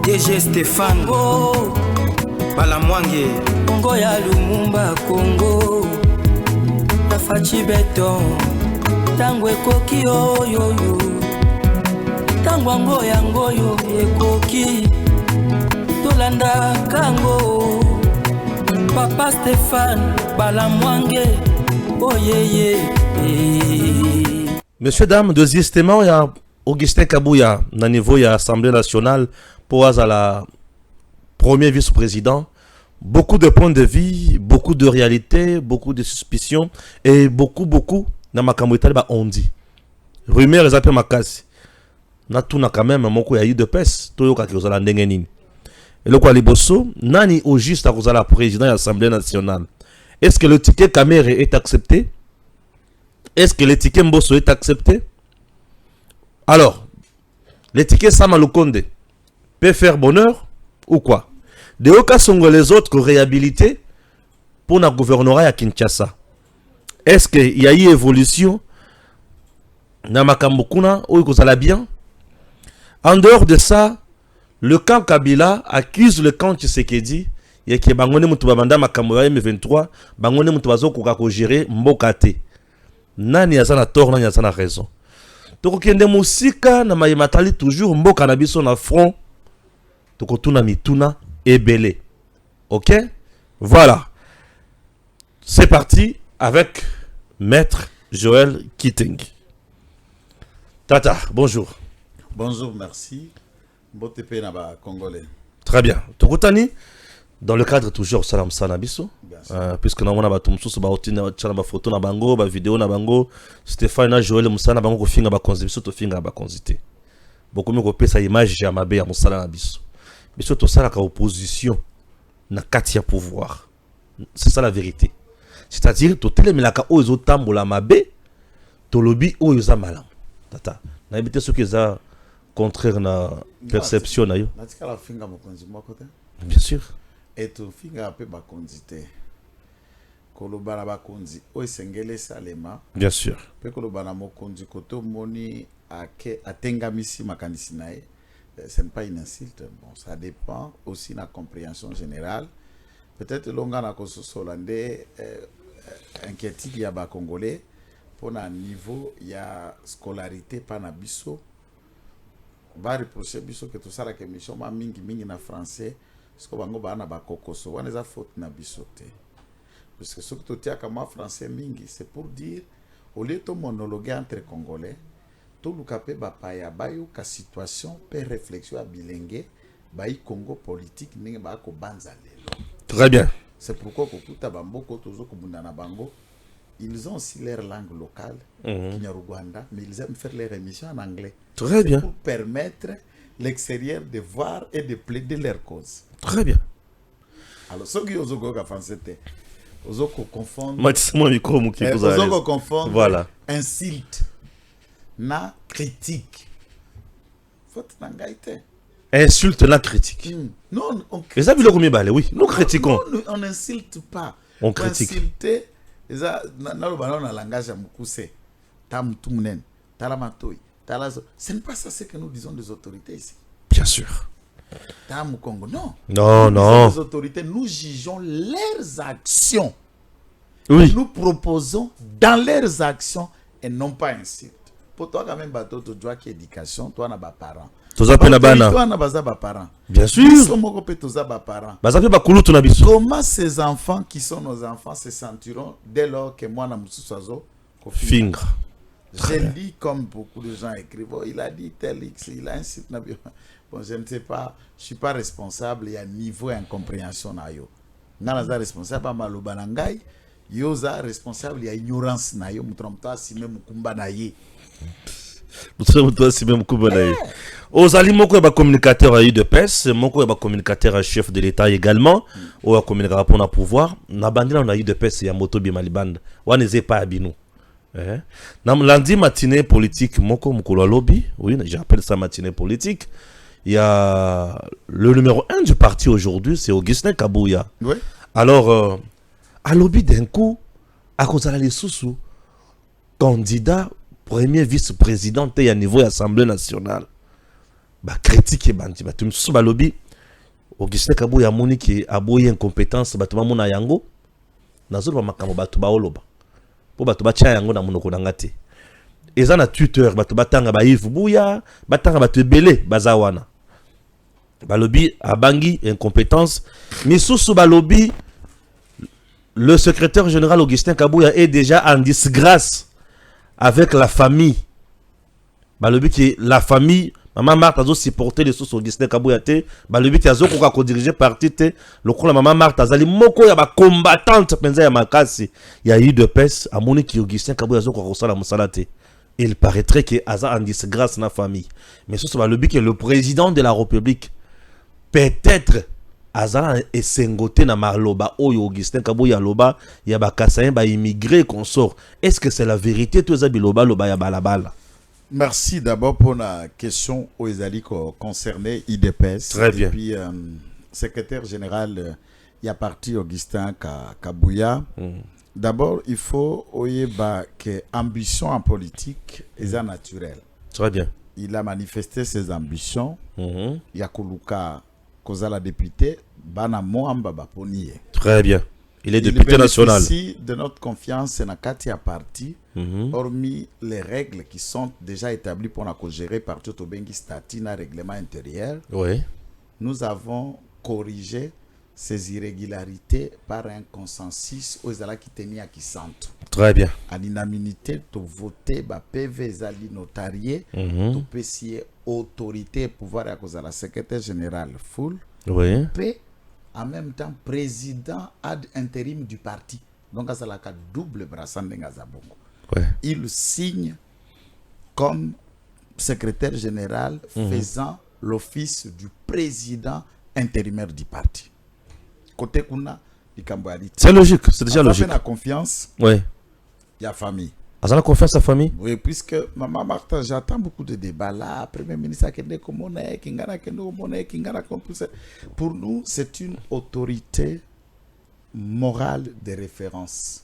DG Stéphane oh. Balamwange Congo ya Lumumba Congo Tafachi Beton Tangwe koki oyoyo Tangwango yangoyo ekoki Tolanda kango Papa Stéphane Balamwange oh yeah. Messieurs, dames, deuxièmement, il y a Augustin Kabouya, au niveau de l'Assemblée nationale, pour la premier vice-président. Beaucoup de points de vue, beaucoup de réalités, beaucoup de suspicions et beaucoup, dans ma caméra, on dit. Rumeur, les appels makasi. Na tout na quand même, mon coup, il y a eu de peste. Tout le monde qui est là, et le quoi, les bosso, nani au juste à cause de la président de l'Assemblée nationale. Est-ce que le ticket caméra est accepté? Est-ce que le ticket Mbosso est accepté? Alors, le ticket Samalukonde peut faire bonheur ou quoi? De aucun sont les autres réhabilités pour le gouvernorat à Kinshasa. Est-ce qu'il y a eu évolution dans Makambokuna ou que ça l'a bien? En dehors de ça, le camp Kabila accuse le camp Tshisekedi et que Bangone Mutubamanda Makamboya M23, Bangone Mutubazo Kokako gérer Mbokate. Nani yazana tort, nani yazana raison. Toko kende musika na mayimatali toujours mboka na biso na front. Toko tuna mituna ebele. Ok? Voilà. C'est parti avec Maître Joël Kitting. Tata, bonjour. Bonjour, merci. Botepe naba Congolais. Très bien. Toko tani dans le cadre toujours Salam Sanabiso, puisque nous avons des photos na bango, des vidéos na bango, Stéphane na Joël Moussana bango ko finga ba conzibiso to finga ba conzité. Beaucoup mieux ko pesa image ya mabe ya Moussala na biso. Biso to sala ka opposition na kati ya pouvoir. C'est ça la vérité. C'est-à-dire to telemelaka o ezo tambola mabe, to lobi o yoza malam. Tata, na ebité ce que ça contraire na perception na yo. Na tika la finga mo konzimo côté. Bien sûr. Et tout finga pe ba konzité. Kolobana ba konzi o esengele salema. Bien sûr. Pe kolobana mo konzi koto moni ake atengamisi makanisi nae. Ce n'est pas une insulte. Bon, ça dépend aussi de la compréhension générale. Peut-être longa na koso solande inquiétude ya ba congolais pour un niveau ya scolarité pa na biso. Ba reprocher biso que tout ça la émission ma mingi na français. Ce que bango ba na ba kokoso wana za faute na biso te. Parce que ce que tu as comme français mingi c'est pour dire au lieu de monologuer entre congolais tout le capé ba paya ba yo ka situation pe réflexion à bilingue ba i Congo politique ninga ba ko banza lelo. Très bien. C'est pourquoi kokuta bamboko tozo ko bundana bango ils ont aussi leur langue locale Kinyarwanda mais ils aiment faire les émissions en anglais. Très bien. Pour permettre l'extérieur de voir et de plaider leur cause. Très bien. Alors ceux qui osent go ka français osent confondre osent confondre voilà. Insulte na critique. Faute na ngaite. Insulte la critique. Non, on critique. Les amis combien balé oui, nous critiquons. Non, on n'insulte pas. On critique. Insulter ça na le langage mukuse. Tam tumnen, talamatoi, talazo. Ce n'est pas ça ce que nous disons des autorités ici. Bien sûr. Tam Congo. Non. Non, non. Les autorités, nous jugeons leurs actions. Oui. Nous proposons dans leurs actions et non pas insulte. Pour toi, quand même, bateau, tu dois qu'il y ait éducation, toi, na ba parents. Toi, na bana. Toi, na baza ba parents. Bien sûr. Comment ces enfants qui sont nos enfants se sentiront dès lors que moi, na mususazo, finger. Je lis comme beaucoup de gens écrivent. Oh, il a dit tel X, il a insulté. Bon, je ne sais pas, je ne suis pas responsable. Il y a un niveau d'incompréhension. Je suis responsable à Malobanangai. Je suis responsable, il y a ignorance. Je suis responsable aux aliments que communicateur a eu de peste, mon communicateur chef de l'État également, ou un communicateur pour le pouvoir, na bandina on a eu de peste ya moto bi malibanda, on n'est pas abinu. Lundi matinée politique, moko mukolo lobby, oui, j'appelle ça matinée politique. Il y a le numéro 1 du parti aujourd'hui, c'est Augustin Kabouya. Oui. Alors, à lobby d'un coup, à cause de les sous candidat premier vice-président à niveau de l'Assemblée nationale. critique bandi bato misusu balobi Augustin Kabuya moni ki aboyi incompétence bato bamona yango nazoloba makambo bato baoloba po bato batia yango na monoko na ngate eza na Twitter bato batanga ba Yves Buya batanga bato ebele bazawana balobi abangi incompétence misusu balobi le secrétaire général Augustin Kabuya est déjà en disgrâce avec la famille balobi ki la famille Maman Marthe a supporté les sous Augustin Kabuya te balobi ki azo ko diriger parti te lokola Maman Marthe azali moko ya ba combattante penza ya makasi ya UDPS amoni ki Augustin Kabuya azo ko sala musala te il paraîtrait que aza en disgrâce na famille mais sous balobi ki le président de la République peut-être aza esengote na maloba oyo Augustin Kabuya loba ya ba kasayen ba immigré consort est-ce que c'est la vérité to za biloba loba ya balabala? Merci d'abord pour la question aux Ezali concernée IDPS. Très bien. Et puis, secrétaire général, il y a parti Augustin Kabuya. D'abord, il faut que l'ambition en politique est naturelle. Très bien. Il a manifesté ses ambitions. Il y a Koluka Kozala député, Bana Moamba Baponiye. Très bien. Il est député national. Ici, de notre confiance, c'est un parti, hormis les règles qui sont déjà établies pour gérer partout au Bengi Stati, un règlement intérieur. Oui. Nous avons corrigé ces irrégularités par un consensus aux Zala qui tenaient à qui sentent. Très bien. À l'unanimité, tu voter, PV Zali notarié, tu peux signer autorité, pouvoir à cause de la secrétaire générale full. Oui. En même temps, président ad intérim du parti. Donc, c'est la double brassant de Ngazabongo. Ouais. Il signe comme secrétaire général faisant l'office du président intérimaire du parti. Côté Kuna, c'est logique, c'est déjà logique. La confiance, oui. Il y a famille. Vous avez confiance à la famille? Oui, puisque Maman Martha, j'attends beaucoup de débats là. Premier ministre pour nous, c'est une autorité morale de référence.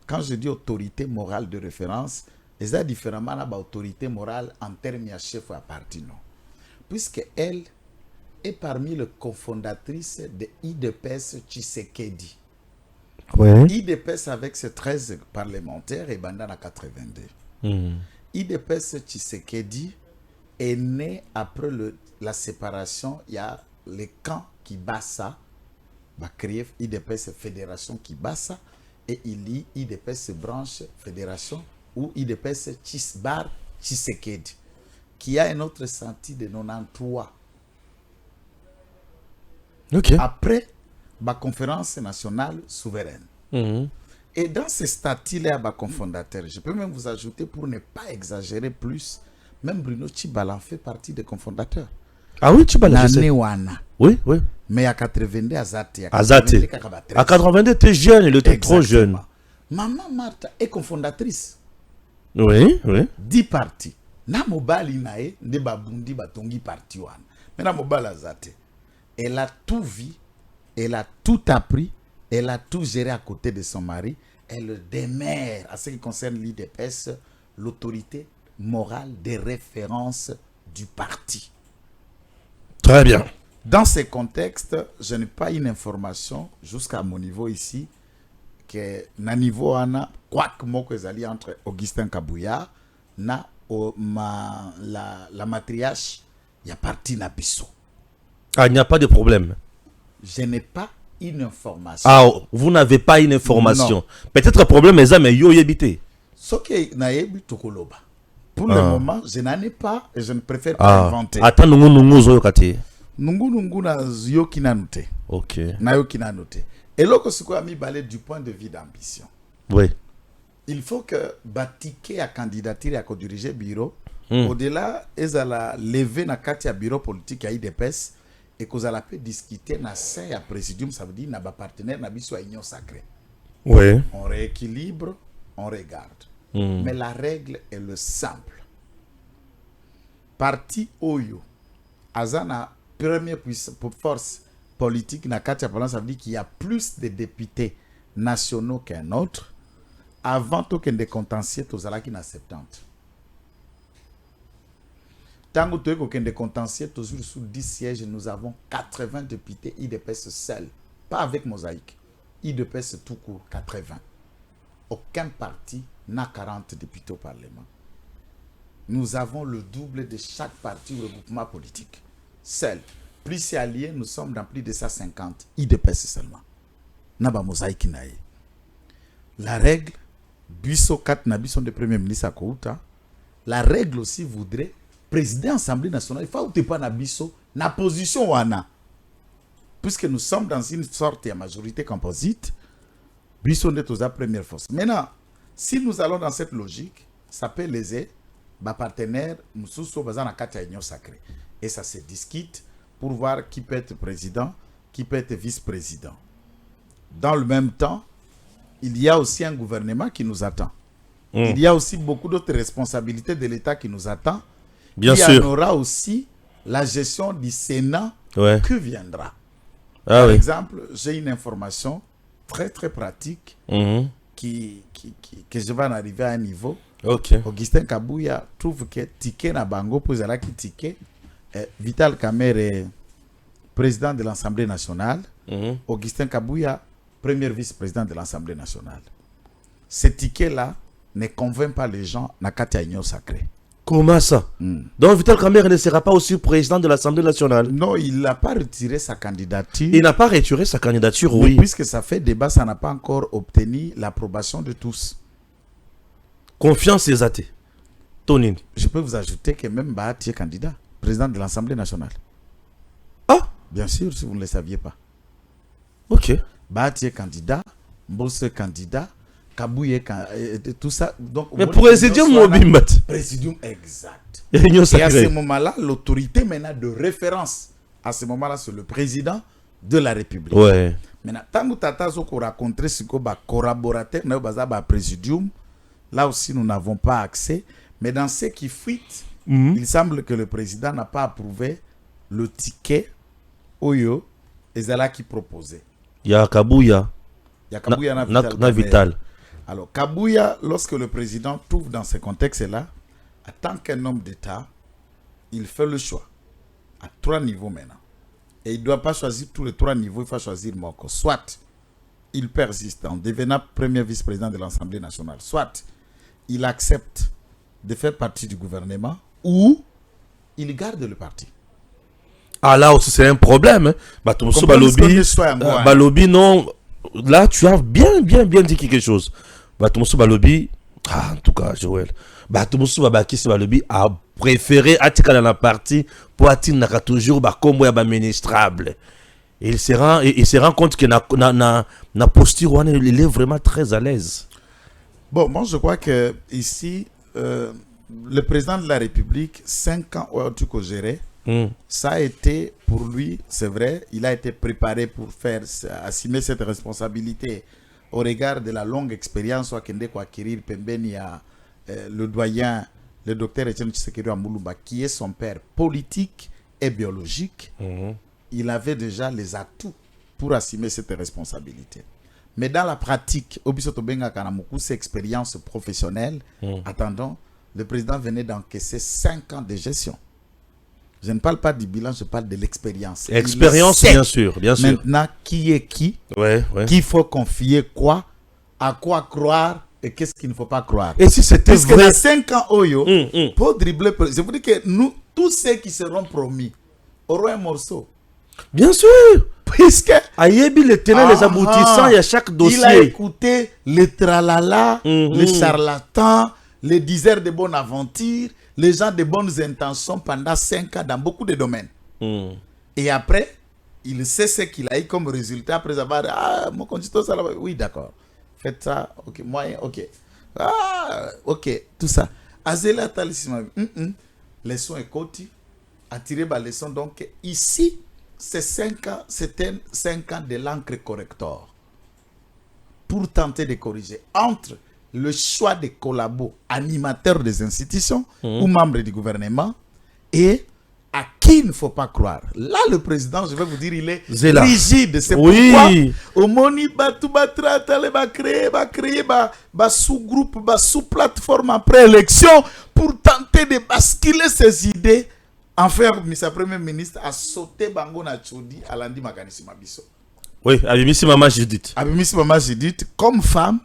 Quand je dis autorité morale de référence, c'est différemment de l'autorité morale en termes de chef à parti, non. Puisque elle est parmi les cofondatrices de IDPS Tshisekedi. Ouais. IDPS avec ses 13 parlementaires et Bandana 82. IDPS Tshisekedi est né après la séparation. Il y a les camps Kibasa, va créer IDPS Fédération Kibasa et il y a IDPS branche Fédération ou IDPS Chisbar Tshisekedi qui a un autre senti de 93. Ok. Après la conférence nationale souveraine. Et dans ce statut-là, il cofondateur. Je peux même vous ajouter pour ne pas exagérer plus, même Bruno Tchibalan fait partie des cofondateurs. Ah oui, Tchibalan, je sais. Oui, oui. Mais à 82, Azate. À 82, tu es jeune, il était trop jeune. Maman Martha est cofondatrice. Oui, oui. 10 partis. Na mobali nae, ne babundi batongi parti wana. Mais na mobali Azate. Elle a tout vu, elle a tout appris, elle a tout géré à côté de son mari. Elle demeure, à ce qui concerne l'IDPS, l'autorité morale de référence du parti. Très bien. Dans ces contextes, je n'ai pas une information jusqu'à mon niveau ici que na niveau ana quoi que moko ezali entre Augustin Kabuya na la matriarche ya parti na biso. Ah, il n'y a pas de problème. Je n'ai pas une information. Ah, vous n'avez pas une information. Peut-être problème est ça, mais yo yebite. Ce qui na yebi tokoloba. Pour le moment, je n'en ai pas et je ne préfère pas inventer. Attends, nous zo kati. Nungu na yo kinanote. OK. Na yo kinanote. Et là que ce qu'on a mis balai du point de vue d'ambition. Oui. Il faut que batike à candidature à diriger bureau. Au-delà, ils allaient lever na kati ya bureau politique à IDPS. Et qu'on a pu discuter na sein à présidium, ça veut dire na ba partenaire na biso à union sacrée. Oui. On rééquilibre, on regarde. Mais la règle est le simple. Parti Oyo, Azana première force politique na Katia Palan, ça veut dire qu'il y a plus de députés nationaux qu'un autre. Avant tout qu'un des contentieux, tous qui na 70. Tant que tu es de contentieux, toujours sous 10 sièges, nous avons 80 députés IDPS seuls, pas avec mosaïque. IDPS tout court, 80. Aucun parti n'a 40 députés au Parlement. Nous avons le double de chaque parti ou regroupement politique. Seul. Plus c'est allié, nous sommes dans plus de 150 IDPS seulement. Naba mosaïque naïe. La règle, Bisso 4 Nabisson de Premier ministre à Kouta, la règle aussi voudrait, président de l'Assemblée nationale, il faut pas Nabisso, na position wana. Puisque nous sommes dans une sorte de majorité composite, Bisso est aux première force. Maintenant, si nous allons dans cette logique, ça peut léser ma partenaire, Moussousso Bazana Katia Union Sacrée. Et ça se discute pour voir qui peut être président, qui peut être vice-président. Dans le même temps, il y a aussi un gouvernement qui nous attend. Il y a aussi beaucoup d'autres responsabilités de l'État qui nous attend. Bien sûr. Il y en aura aussi la gestion du Sénat qui viendra. Par exemple, j'ai une information très très pratique que je vais en arriver à un niveau. Augustin Kabouya trouve que ticket na bango pour qui ticket Vital Kamerhe président de l'Assemblée nationale, Augustin Kabouya premier vice-président de l'Assemblée nationale. Ce ticket-là ne convainc pas les gens na Katia Union Sacrée. Comment ça? Donc Vital Kamerhe ne sera pas aussi président de l'Assemblée nationale? Non, il n'a pas retiré sa candidature. Il n'a pas retiré sa candidature, oui. Puisque ça fait débat, ça n'a pas encore obtenu l'approbation de tous. Confiance et athées. Tonine. Je peux vous ajouter que même Bahati est candidat, président de l'Assemblée nationale. Ah? Bien sûr, si vous ne le saviez pas. Ok. Bahati est candidat, Mbosso est candidat, Kabouye, tout ça. Donc, mais présidium Mobimbat. Présidium exact. Et à ce moment-là, l'autorité maintenant de référence, à ce moment-là, c'est le président de la République. Ouais. Maintenant, tant que Tata Zoko rencontré ce collaborateur, présidium, là aussi, nous n'avons pas accès. Mais dans ce qui fuite, il semble que le président n'a pas approuvé le ticket Oyo et Zala qui proposait. Il y a Kabouya. Il y a Kabouya na Vital. Alors, Kabouya, lorsque le président trouve dans ce contexte-là, en tant qu'un homme d'État, il fait le choix à 3 niveaux maintenant. Et il ne doit pas choisir tous les 3 niveaux, il faut choisir Moko. Soit il persiste en devenant premier vice-président de l'Assemblée nationale, soit il accepte de faire partie du gouvernement ou il garde le parti. Ah, là aussi, c'est un problème. Balobi, non. Là, tu as bien dit quelque chose. Batumoussou Balobi, en tout cas, Joël, Batumoussou Balobi a préféré Atika dans la partie pour Atika toujours comme ministrable. Et il se rend compte que na posture, il est vraiment très à l'aise. Bon, moi, je crois que ici, le président de la République, 5 ans au Tuko géré, ça a été pour lui, c'est vrai, il a été préparé pour assumer cette responsabilité au regard de la longue expérience qu'il a acquérir Pembeni à le doyen, le docteur Etienne Tshisekedi Amoulouba, qui est son père politique et biologique. Il avait déjà les atouts pour assumer cette responsabilité. Mais dans la pratique, Obisoto Benga Kanamuku, c'est expérience professionnelle. Attendons, le président venait d'encaisser 5 ans de gestion. Je ne parle pas du bilan, je parle de l'expérience. Expérience, bien sûr. Maintenant, qui est qui? Qu'il faut confier quoi? À quoi croire? Et qu'est-ce qu'il ne faut pas croire? Et si c'était vrai? Parce que 5 ans, Oyo, pour dribbler, je vous dis que nous, tous ceux qui seront promis, auront un morceau. Bien sûr. Puisque Ayebi les tenants, les aboutissants, il y a chaque dossier. Il a écouté les tralala, les charlatans, les diseurs de bonne aventure, les gens de bonnes intentions pendant 5 ans dans beaucoup de domaines. Et après, il sait ce qu'il a eu comme résultat après avoir dit, ah, mon conducteur, ça va. Oui, d'accord. Faites ça, ok, moyen, ok. Ah, ok, tout ça. Azela Talisima, leçon et côté, attirer ma leçon. Donc, ici, c'est 5 ans, c'était 5 ans de l'encre correcteur pour tenter de corriger entre le choix des collabos, animateurs des institutions ou membres du gouvernement et à qui il ne faut pas croire. Là, le président, je vais vous dire, il est rigide. C'est pourquoi au Moni Batoubatrat, il va créer sous-groupe, sous-plateforme après élection pour tenter de basculer ses idées enfin sa premier ministre a sauté bango na chodi alandi makanisi mabiso. Oui, Abimisi Maman Judith. Abimisi Maman Judith comme femme,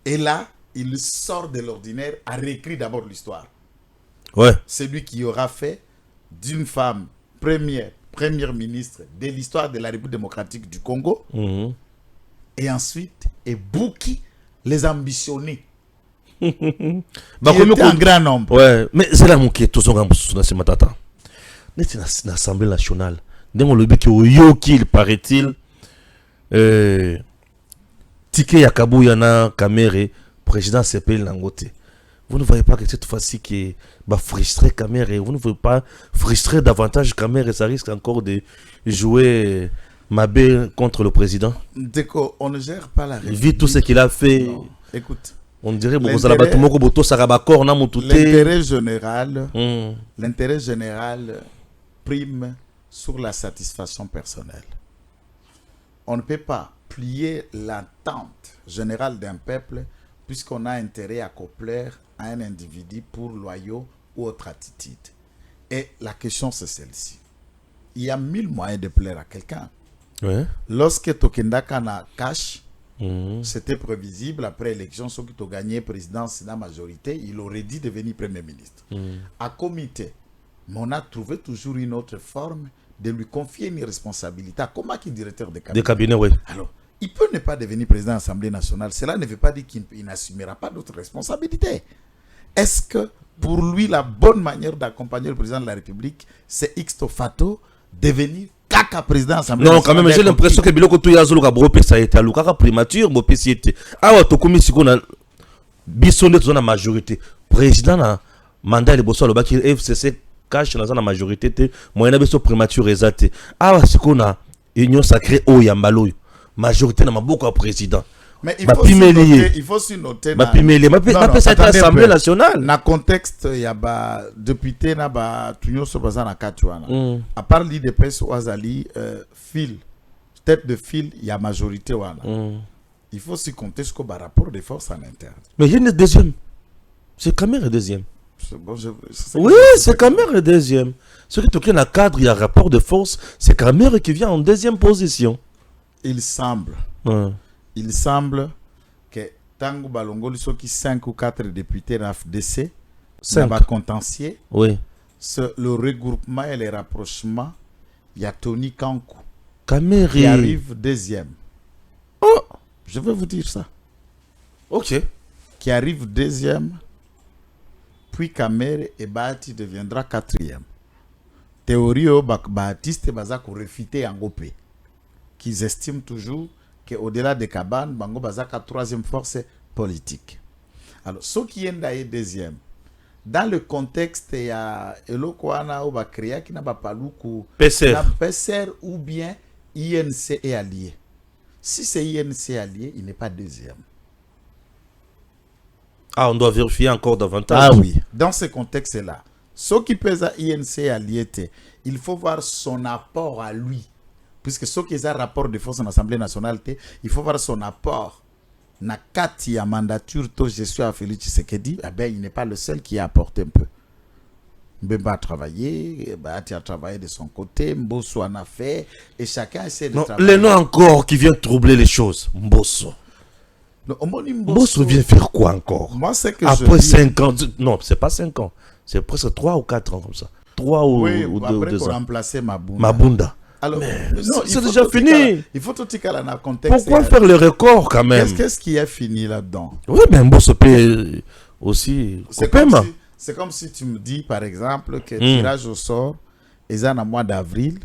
et là il sort de l'ordinaire, a réécrit d'abord l'histoire. Ouais. C'est lui qui aura fait d'une femme première ministre de l'histoire de la République démocratique du Congo. Et ensuite, et Bouki les ambitionnés. Qui était un grand nombre. Ouais, mais c'est là mon qui est tout son dans ce matata. N'est-ce pas l'Assemblée nationale? Dès le but qu'il paraît-il, Tike Yakabu Yana Kamere, président CPL Langote. Vous ne voyez pas que cette fois-ci qui va frustrer Kamere, vous ne voyez pas frustrer davantage Kamere, ça risque encore de jouer Mabé contre le président. Déco, on ne gère pas la République. Vu tout ce qu'il a fait. Non. Écoute. On dirait l'intérêt général prime sur la satisfaction personnelle. On ne peut pas plier l'attente générale d'un peuple puisqu'on a intérêt à complaire à un individu pour loyaux ou autre attitude. Et la question c'est celle-ci. Il y a 1000 moyens de plaire à quelqu'un. Ouais. Lorsque Tokendaka na cash, c'était prévisible après l'élection, ceux qui ont gagné présidence dans la majorité, il aurait dit devenir premier ministre. À comité, mais on a trouvé toujours une autre forme de lui confier une responsabilité. Comment qu'il est directeur de cabinet? De cabinet, oui. Alors, il peut ne pas devenir président de l'Assemblée nationale. Cela ne veut pas dire qu'il n'assumera pas d'autres responsabilités. Est-ce que pour lui, la bonne manière d'accompagner le président de la République, c'est X-Tofato devenir Kaka président assemblée. Non, quand même, j'ai l'impression que Biloko Touya Zolo Kabrope ça a été à Lukaka primature, mon PCT. Ah ouais, Tokomi Sikona Bissonnet dans la majorité. Président na mandat de Bosso le Baki FCC cache dans la majorité, moyen de primature exacte. Ah ouais, Sikona union sacrée au Yambalo. Majorité na beaucoup président. Mais il faut se noter. Cette assemblée nationale. Dans le contexte, il y a député na ba tunyo so baza na katuana. À part l'IDPS ou Azali, tête de file, il y a majorité wana. Il faut se compter ce qu'on rapport de force en interne. Mais il y a une deuxième. C'est Kamere deuxième. Bon, oui, c'est Kamere deuxième. Ce qui tourne à cadre, il y a rapport de force, c'est Kamere qui vient en deuxième position. Il semble que Tango Balongoli soit qui 5 ou 4 députés de la FDC, n'a pas contentieux. Oui. Le regroupement et les rapprochements, il y a Tony Kankou Kamere qui arrive deuxième. Oh, je vais vous dire ça. Ok. Qui arrive deuxième, puis Kamere et Bati deviendra quatrième. Théorie au Baptiste Bazak refité en Gopé, qu'ils estiment toujours qu'au-delà de Kaban, Bango Bazak a troisième force politique. Alors, ceux qui sont d'ailleurs deuxième, dans le contexte, il y a Elokwana ou Bakria qui n'a pas paloukou, PSR ou bien INC est allié. Si c'est INC allié, il n'est pas deuxième. Ah, on doit vérifier encore davantage. Ah oui, dans ce contexte-là, ceux qui pèsent à INC allié, il faut voir son apport à lui. Puisque ceux qui ont un rapport de force en Assemblée nationale, il faut voir son apport. Na kati ya mandature, je suis à Félix Tshisekedi, eh ben, il n'est pas le seul qui a apporté un peu. Mbemba a travaillé, Bahati a travaillé de son côté, Mbosso en a fait, et chacun essaie de travailler. Les noms encore qui viennent troubler les choses. Mbosso. Mbosso vient faire quoi encore? Moi, c'est que après 5 ans, non, c'est pas 5 ans, c'est presque 3 ou 4 ans comme ça. 3 ou 2 ans. Après pour remplacer Mabunda. Mabunda. Alors, c'est déjà fini. Il faut tout dire dans le contexte. Pourquoi faire le record quand même? Qu'est-ce qui est fini là-dedans? Oui, mais Mbosso peut aussi. C'est comme si tu me dis, par exemple, que tirage au sort est en mois d'avril.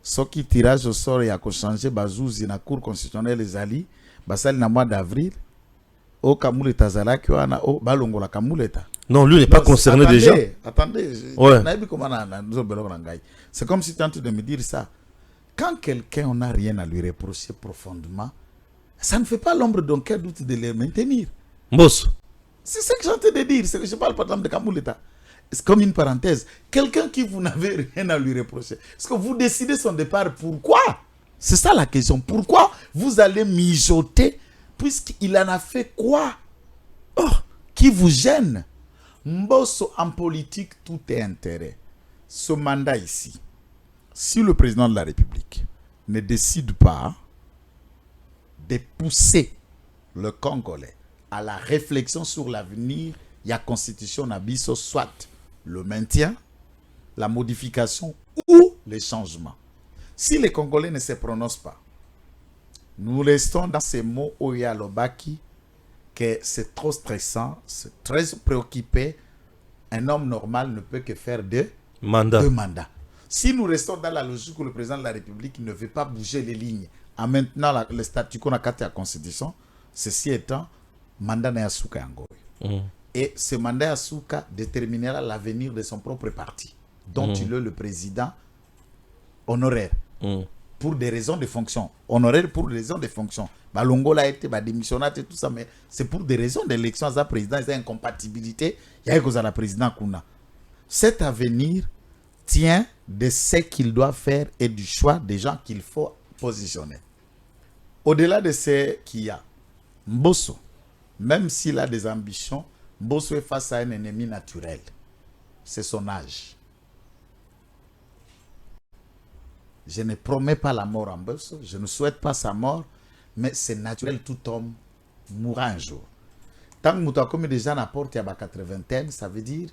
Ce qui tirage au sort et a changé, bazouzi na cour constitutionnelle les alliés, basali na mois d'avril. Au Kamuleta Zalaki, au Balongola Kamuleta. Non, lui n'est pas concerné déjà. Attendez. Ouais. C'est comme si tu es en train de me dire ça. Quand quelqu'un, on n'a rien à lui reprocher profondément, ça ne fait pas l'ombre d'aucun doute de les maintenir. Boss. C'est ce que j'ai en train de dire. C'est que je parle par exemple de Kamuleta. C'est comme une parenthèse. Quelqu'un qui vous n'avez rien à lui reprocher. Est-ce que vous décidez son départ? Pourquoi? C'est ça la question. Pourquoi vous allez mijoter puisqu'il en a fait quoi? Oh, qui vous gêne? Mbosso en politique, tout est intérêt. ce mandat ici, si le président de la République ne décide pas de pousser le Congolais à la réflexion sur l'avenir, il y a constitution Nabiso, soit le maintien, la modification ou les changements. Si les Congolais ne se prononcent pas, nous restons dans ces mots Oya Lobaki, que c'est trop stressant, c'est très préoccupé. Un homme normal ne peut que faire deux mandats. Si nous restons dans la logique où le président de la République ne veut pas bouger les lignes en maintenant le statut qu'on a créé à la Constitution, ceci étant, mandat Nayasuka Yangoy. Et ce mandat Nayasuka déterminera l'avenir de son propre parti, dont il est le président honoraire. Pour des raisons de fonction. Honoraire pour des raisons de fonction. Longola a été démissionnaire et tout ça, mais c'est pour des raisons d'élection à la présidence, il y a incompatibilité, il y a la présidence qu'on a. Cet avenir tient de ce qu'il doit faire et du choix des gens qu'il faut positionner. Au-delà de ce qu'il y a, Mbosso, même s'il a des ambitions, Mbosso est face à un ennemi naturel. C'est son âge. Je ne promets pas la mort en Mbosso, je ne souhaite pas sa mort, mais c'est naturel, tout homme mourra un jour. Tant que Moutakoum est déjà à la porte, il y a 80, ça veut dire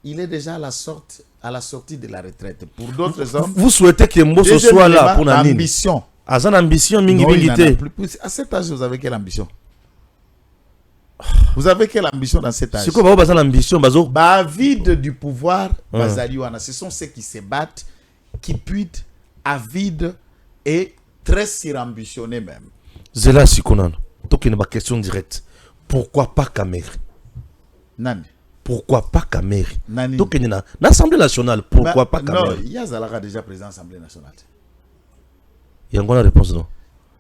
il est déjà à la sortie de la retraite. Pour d'autres hommes, vous souhaitez que Mbosso soit là pour la ambition. À son ambition, à cet âge, vous avez quelle ambition? Vous avez quelle ambition dans cet âge? C'est quoi l'ambition, Bazo? Avide du pouvoir, ce sont ceux qui se battent, qui putent, avides et très surambitionnés même. Zela Sikonan, donc il y a une question directe. Pourquoi pas Kameri? Nani? Pourquoi pas Kameri? Nani? Donc il y a l'Assemblée nationale, pourquoi pas Kameri? Non, il y a Zalaka déjà président de l'Assemblée nationale. Il y a encore la réponse, non?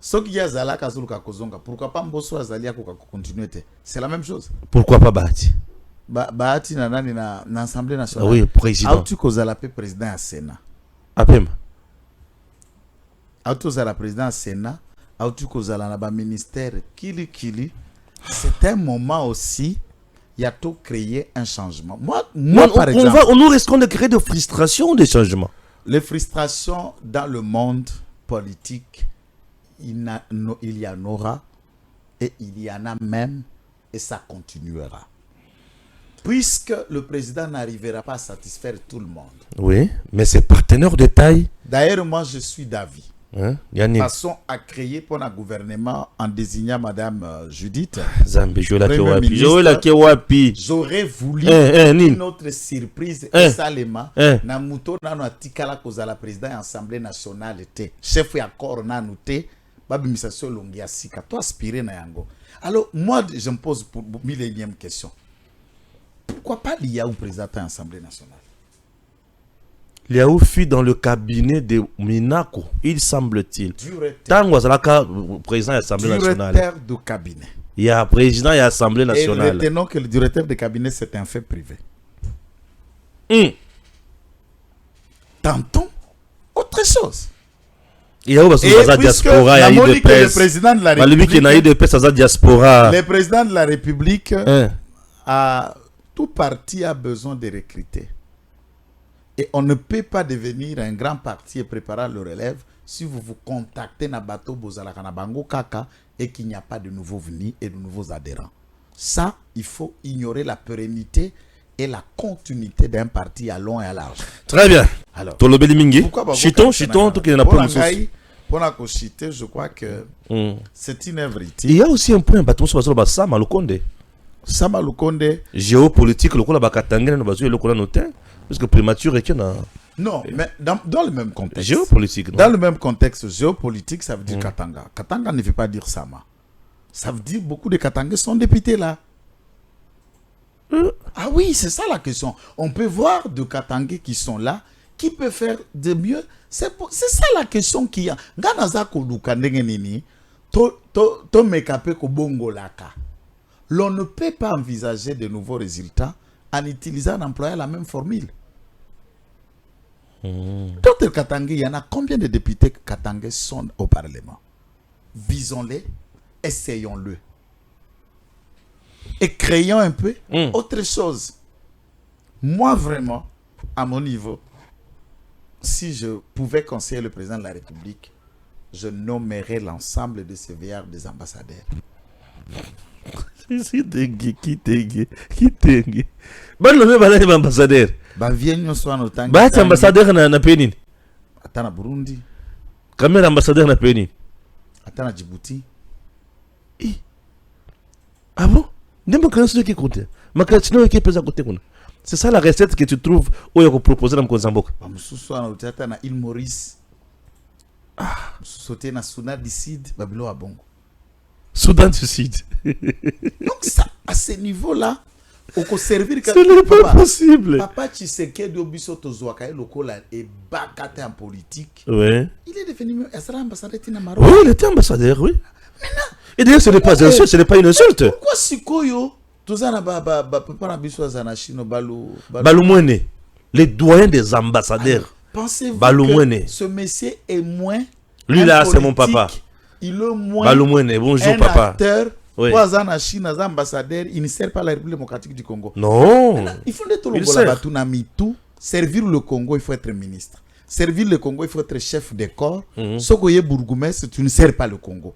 Ce qu'il y a Zalaka Zuluka Kozonga, pourquoi pas Mbosso Azalia continuer? C'est la même chose. Pourquoi pas Bahati? Bahati Nanani na l'Assemblée nationale. Oui, président. Autu Kozalape président à Sénat. Apem. Autu Kozala président à Sénat. Autu Kozala na ba ministère Kili. C'est un moment aussi. Il y a tout créé un changement. Moi par exemple, nous risquons de créer des frustrations ou des changements. Les frustrations dans le monde politique, il y en aura et il y en a même et ça continuera. Puisque le président n'arrivera pas à satisfaire tout le monde. Oui, mais ses partenaires de taille. D'ailleurs, moi je suis d'avis. Façon à créer pour un gouvernement en désignant Madame Judith. J'aurais voulu une autre surprise et Salema Namuto nano atikala kozala président de l'Assemblée nationale était chef et accord nanuté babimisation longia sika to aspirer na yango. Alors moi je me pose pour millième question. Pourquoi pas l'IA au président de l'Assemblée nationale? Liaou fut dans le cabinet de Minako, il semble-t-il. Tant que président de l'Assemblée nationale. Directeur de cabinet. Il y a président de l'Assemblée nationale. Et retenons que le directeur de cabinet, c'est un fait privé. Tantôt, autre chose. Il y a eu diaspora, il y a eu le président de la République. Le président de la République a tout parti a besoin de recruter. Et on ne peut pas devenir un grand parti et préparer le relève si vous vous contactez na bateau Bozalaka na Bango Kaka et qu'il n'y a pas de nouveaux venus et de nouveaux adhérents. Ça, il faut ignorer la pérennité et la continuité d'un parti à long et à large. Très bien. Alors, Chiton, tout qu'il y en a pour nous. Pour la citer, je crois que c'est une œuvre utile. Il y a aussi un point, Sama Lukonde. Sama Lukonde. Géopolitique, le Kola Bakatangé, le Kola Notin. Parce que prématuré qu'il y en a. Non, mais dans le même contexte. Géopolitique. Non? Dans le même contexte géopolitique, ça veut dire Katanga. Katanga ne veut pas dire Sama. Ça veut dire beaucoup de Katangais sont députés là. Ah oui, c'est ça la question. On peut voir de Katangais qui sont là, qui peut faire de mieux. C'est ça la question qu'il y a. L'on ne peut pas envisager de nouveaux résultats en utilisant, en employant la même formule. D'autres Katangais, il y en a combien de députés Katangais sont au Parlement? Visons-les, essayons-le. Et créons un peu autre chose. Moi, vraiment, à mon niveau, si je pouvais conseiller le président de la République, je nommerais l'ensemble de ces veillards des ambassadeurs. Qui tengue. Bah le même ambassadeur. Bah viens soit nos temps. Bah ambassadeur na Pénin. Attends na Burundi. Quand ambassadeur na Pénin. Attends na Djibouti. Ah bon? N'est-ce pas ce qui compte? Ma question est qui peut côté. C'est ça la recette que tu trouves où il faut proposer dans le Mozambique. Bah soit na Otata na île Maurice. Sauter na Soudan du Sud, Babilo à Bongo. Soudan du Sud. Donc ça, à ce niveau-là, on peut servir. Ce n'est pas possible. Papa Tshisekedi Obiso Tozouaka local et Bakate en politique. Ouais. Il est devenu ambassadeur de Maroc. Oui, il était ambassadeur, oui. Et d'ailleurs, ce n'est pas une insulte, ce n'est pas une insulte. Pourquoi Sikoyo Tozana papa na biso za na Chine Balumwene, les doyens des ambassadeurs. Pensez-vous Balumwene. que ce monsieur est moins lui là, c'est mon papa. Il est moins Balumwene, bonjour un papa. acteur. Oui. En Chine, un ambassadeur, il ne sert pas la République démocratique du Congo. Non. Maintenant, il faut servir le Congo, il faut être ministre. Servir le Congo, il faut être chef de corps. Sokoye bourgmestre, tu ne sers pas le Congo.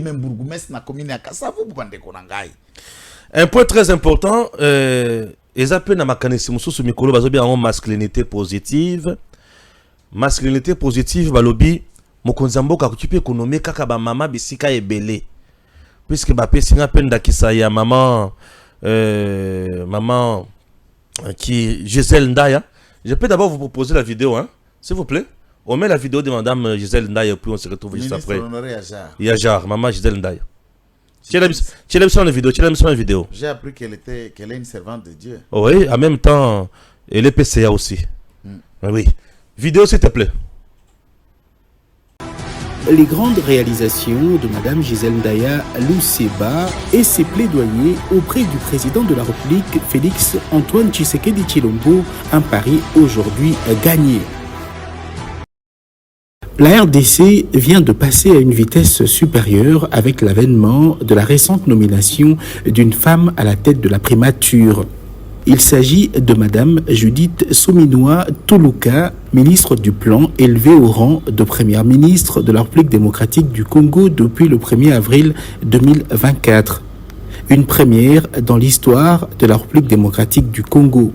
Même bourgmestre na commune ya Kasavu bande konangai. Un point très important, les appels na makanisi sous mikolo bazobi en masculinité positive. Masculinité positive balobi mokonzambo ka occupé économie kaka ba mama bisika ebele. Puisque ba pesinga penda kisaya maman maman qui Gisèle Ndaya. Je peux d'abord vous proposer la vidéo hein, s'il vous plaît. On met la vidéo de madame Gisèle Ndaya puis on se retrouve juste après. Yajar, maman Gisèle Ndaya. Tu l'aimes sur la vidéo, J'ai appris qu'elle est une servante de Dieu. Oui, en même temps, elle est PCA aussi. Oui. Vidéo s'il te plaît. Les grandes réalisations de Madame Gisèle Ndaya Luseba et ses plaidoyers auprès du président de la République, Félix Antoine Tshisekedi Tshilombo, un pari aujourd'hui gagné. La RDC vient de passer à une vitesse supérieure avec l'avènement de la récente nomination d'une femme à la tête de la primature. Il s'agit de Madame Judith Suminwa Tuluka, ministre du Plan, élevée au rang de première ministre de la République démocratique du Congo depuis le 1er avril 2024. Une première dans l'histoire de la République démocratique du Congo.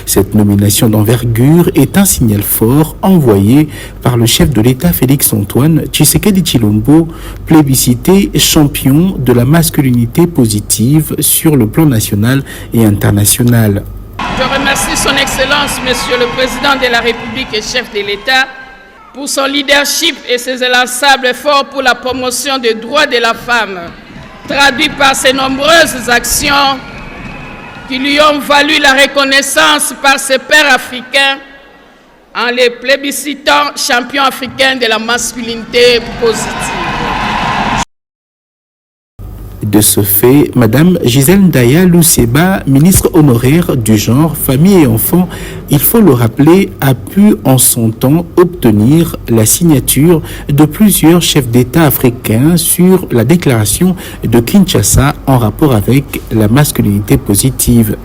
Cette nomination d'envergure est un signal fort envoyé par le chef de l'État Félix Antoine Tshisekedi Tshilombo, plébiscité champion de la masculinité positive sur le plan national et international. Je remercie son Excellence, Monsieur le Président de la République et chef de l'État, pour son leadership et ses inlassables efforts pour la promotion des droits de la femme, traduit par ses nombreuses actions qui lui ont valu la reconnaissance par ses pairs africains en les plébiscitant champion africain de la masculinité positive. De ce fait, Madame Gisèle Ndaya Luseba, ministre honoraire du genre, famille et enfants, il faut le rappeler, a pu en son temps obtenir la signature de plusieurs chefs d'État africains sur la déclaration de Kinshasa en rapport avec la masculinité positive.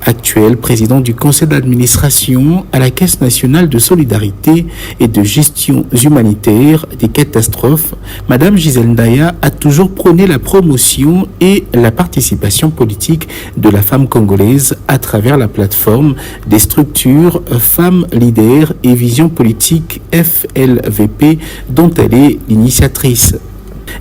Actuel président du conseil d'administration à la Caisse nationale de solidarité et de gestion humanitaire des catastrophes, Madame Gisèle Ndaya a toujours prôné la promotion et la participation politique de la femme congolaise à travers la plateforme des structures Femmes Leaders et Vision Politique FLVP dont elle est l'initiatrice.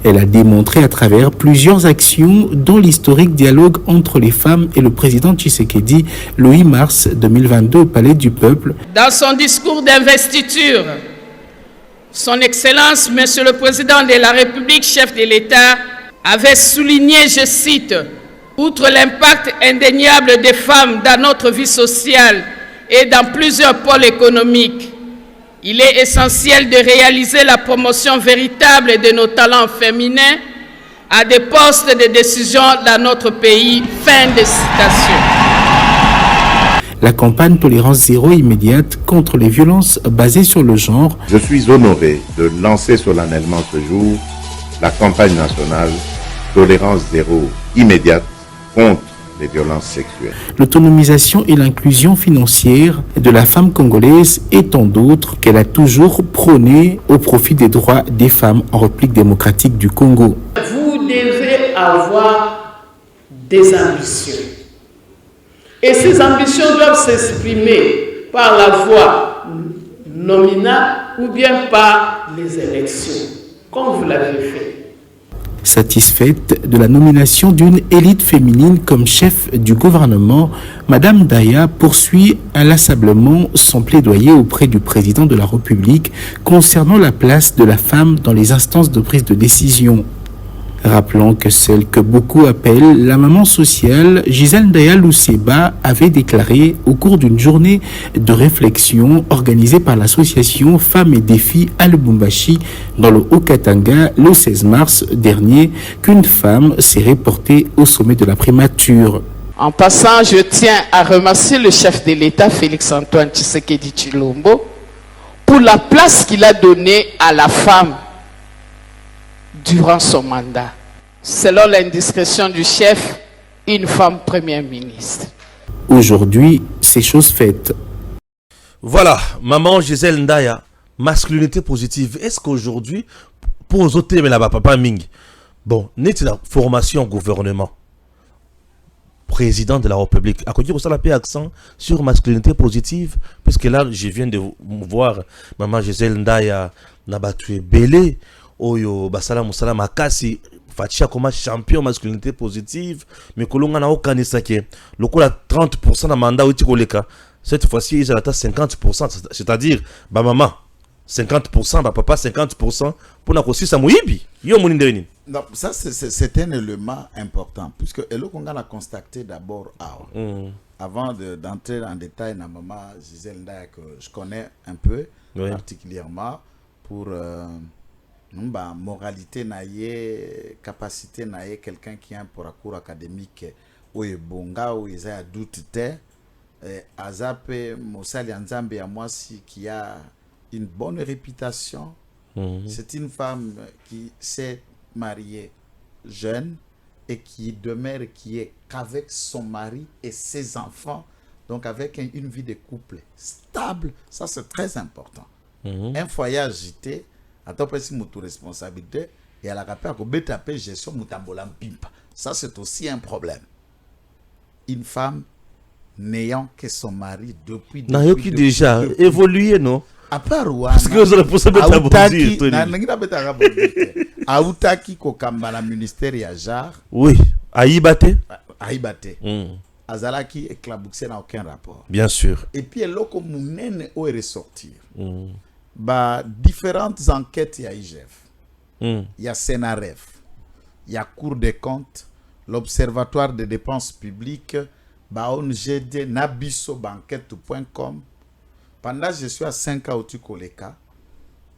Elle a démontré à travers plusieurs actions dans l'historique dialogue entre les femmes et le président Tshisekedi le 8 mars 2022 au Palais du Peuple. Dans son discours d'investiture, son Excellence, Monsieur le Président de la République, chef de l'État, avait souligné, je cite, « Outre l'impact indéniable des femmes dans notre vie sociale et dans plusieurs pôles économiques, il est essentiel de réaliser la promotion véritable de nos talents féminins à des postes de décision dans notre pays. » Fin de citation. La campagne Tolérance Zéro immédiate contre les violences basées sur le genre. Je suis honoré de lancer solennellement ce jour la campagne nationale Tolérance Zéro immédiate contre les violences sexuelles. L'autonomisation et l'inclusion financière de la femme congolaise et tant d'autres qu'elle a toujours prôné au profit des droits des femmes en République démocratique du Congo. Vous devez avoir des ambitions. Et ces ambitions doivent s'exprimer par la voie nominale ou bien par les élections, comme vous l'avez fait. Satisfaite de la nomination d'une élite féminine comme chef du gouvernement, Madame Daya poursuit inlassablement son plaidoyer auprès du président de la République concernant la place de la femme dans les instances de prise de décision. Rappelons que celle que beaucoup appellent la maman sociale, Gisèle Daya Luseba, avait déclaré au cours d'une journée de réflexion organisée par l'association Femmes et Défis à Lubumbashi dans le Haut-Katanga le 16 mars dernier qu'une femme serait portée au sommet de la primature. En passant, je tiens à remercier le chef de l'État, Félix-Antoine Tshisekedi Tshilombo, pour la place qu'il a donnée à la femme durant son mandat. Selon l'indiscrétion du chef, une femme première ministre. Aujourd'hui, c'est chose faite. Voilà, maman Gisèle Ndaya, masculinité positive. Est-ce qu'aujourd'hui, pour les autres, mais là-bas, papa Ming, bon, n'est la formation gouvernement, président de la République, à côté de ça, la paix accent sur masculinité positive, puisque là, je viens de voir maman Gisèle Ndaya, n'a battu belé. Oyo basala musala makasi fatisha comme champion masculinité positive mais kolonga na okanisa ke lokola 30% na mandat uti koleka cette fois-ci ils ont 50%, c'est-à-dire ba maman 50%, ba papa 50% pour na kosisa muibi yo munindeni. Non, ça c'est un élément important puisque Elo Konga a constaté d'abord avant d'entrer en détail na maman Gisèle Ndaya que je connais un peu particulièrement pour moralité naie, capacité naie, quelqu'un qui a un parcours académique ou est bonga ou est à doute azape Mosali Nzambe à moi si qui a une bonne réputation. C'est une femme qui s'est mariée jeune et qui demeure qui est qu'avec son mari et ses enfants, donc avec une vie de couple stable. Ça c'est très important. Un foyer agité. Attends, pas si notre responsabilité et à la rappel que BTP gestion mutambola pimpa. Ça c'est aussi un problème. Une femme n'ayant que son mari depuis déjà évolué non. À part parce que vous avez posé Aoutaki kokamba la ministère ya jar. Oui, Aïbate. Azalaki et Klabuxé n'a aucun rapport. Bien sûr. Et puis l'oko munene o ressortir. Différentes enquêtes, il y a IGF, il y a Sénaref, il y a Cour des comptes, l'Observatoire des dépenses publiques, ONGD, Nabiso, banquette.com. Pendant que je suis à 5 ans au Tukoleka,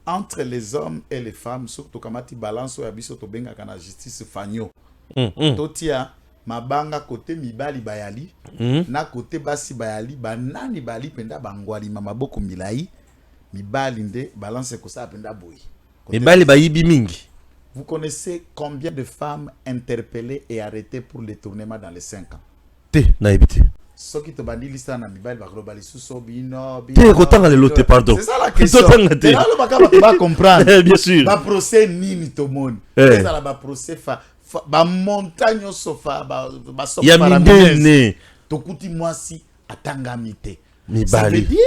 entre les hommes et les femmes, surtout quand tu balances au Abiso, tu benga kana justice fanyo. Totia, mabanga côté mibali bayali, na côté basi bayali, banani bali penda bangwali mamaboko milai. Vous connaissez combien de femmes interpellées et arrêtées pour le détournement dans les 5 ans? C'est ça la question. Bien sûr. Ba procès nini to moni. C'est ça la procès ba montagne sofa ba sofa. Ya mindene. Tokuti mwasi atangamite. Ça veut dire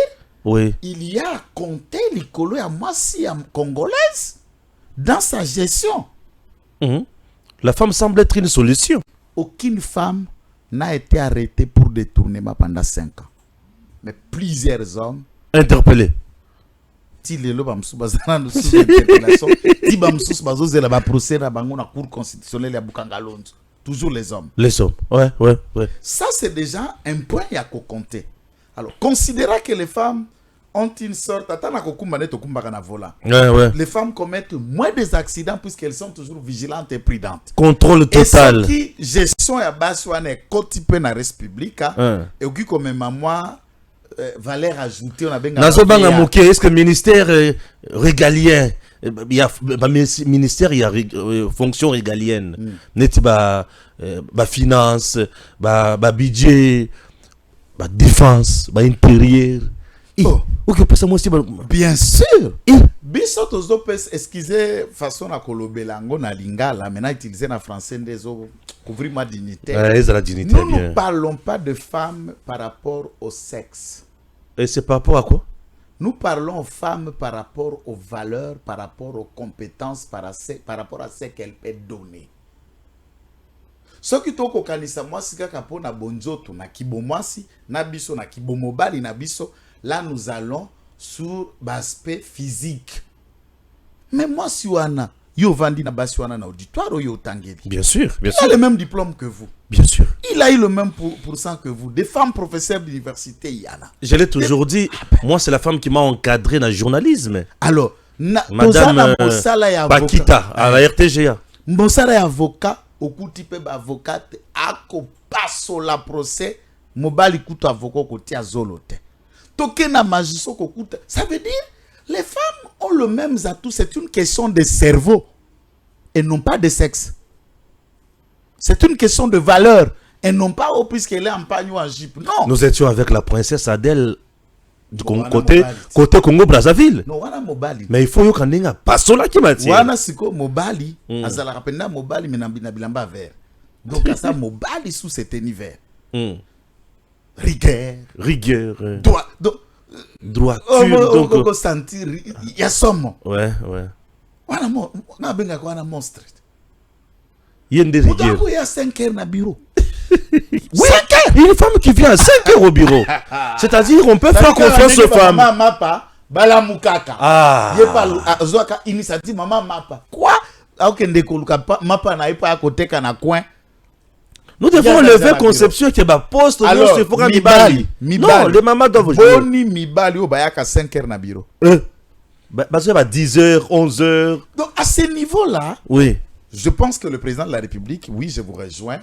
oui. Il y a compté l'icolo à Massi congolaise dans sa gestion. La femme semble être une solution. Aucune femme n'a été arrêtée pour détournement pendant 5 ans. Mais plusieurs hommes interpellés. Toujours les hommes. Les hommes, ouais. Ça, c'est déjà un point à compter. Alors, considérant que les femmes ont une sorte... Les femmes commettent moins des accidents puisqu'elles sont toujours vigilantes et prudentes. Contrôle total. Et ce qui, gestion à base, est côté na res public, et qui, comme moi, valeur ajoutée, on a bien... Est-ce que le ministère régalien il y a ministère, il y a fonction régalienne. Neti finance, budget, défense, intérieur. Bien sûr. Biso tozo pes excuser façon na kolobelango na lingala maintenant utiliser na français ndezo couvrir ma dignité. Nous ne parlons pas de femmes par rapport au sexe. Et c'est par rapport à quoi? Nous parlons aux femmes par rapport aux valeurs, par rapport aux compétences, par rapport à ce qu'elles peuvent donner. Ce qui est au kanisa mwasi kaka po na bonjoto na kibomwasi na biso na kibomobali na biso, là nous allons sur l'aspect physique. Mais moi si wana yo vandi na basi wana na auditoire yo tangeli. Bien sûr, bien sûr. Il a le même diplôme que vous. Bien sûr. Il a eu le même pourcent que vous. Des femmes professeurs d'université, il y en a. Je l'ai toujours dit, moi c'est la femme qui m'a encadré dans le journalisme. Alors, Madame Pakita, à la RTGA. Monsala est avocat, au coup type avocate, ako passo la procès, mobali kuto avocat côté à zolote. Tokena magiso kokuta. Ça veut dire, les femmes ont le même atout. C'est une question de cerveau et non pas de sexe. C'est une question de valeur et non pas puisqu'elle est en pagne ou en jupe. Non. Nous étions avec la princesse Adèle du côté Congo-Brazzaville. Non, wana mobali. Mais il faut yo kandinga passo la qui m'a dit. Wana siko mobali, azala rapenda mobali mais na bilamba vert. Donc ça mobali sous cet univers. Rigueur. Droiture. Donc sentir il y a somme. Ouais. Wana benga kwa na monstre. Yende rigueur. Il y a 5 heures na bureau. Oui, il y a une femme qui vient à 5 heures au bureau. C'est-à-dire qu'on peut faire confiance aux femmes. Maman mapa, bala mukaka. Ah. Yepa zoaka initiative maman mapa. Quoi? Ok ndekoluka mapa na ipa côté kana coin. Nous devons lever conception qui est bas poste. Alors, mibali. Non, les mamans doivent jouer. Boni mibali obayaka 5 heures na bureau. Parce que 10 heures, 11 heures. Donc à ce niveau-là, oui. Je pense que le président de la République, oui, je vous rejoins,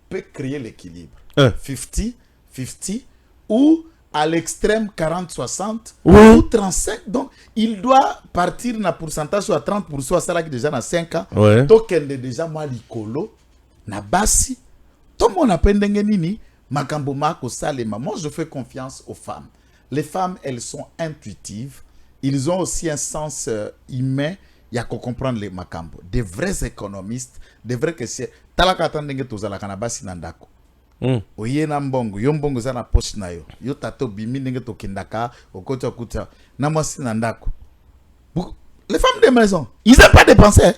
peut créer l'équilibre. 50-50 ou à l'extrême 40-60 ou 35. Donc, il doit partir na pourcentage à 30%, ça là déjà dans 5 ans. Donc, elle est déjà moi l'icolo, na basi. Tout le monde a pendenge nini, makambo mako salema. Moi, je fais confiance aux femmes. Les femmes, elles sont intuitives. Ils ont aussi un sens humain. Il y a qu'à comprendre les makambo. Des vrais économistes, des vrais que c'est. Talaka tandenge tozala kanabasi nandako. Oye na mbongo, yo mbongo za na poche na yo. Yo tato bimi ndenge to kindaka, okota kuta. Na mwasi nandako. Les femmes de maison, ils n'aiment pas dépenser.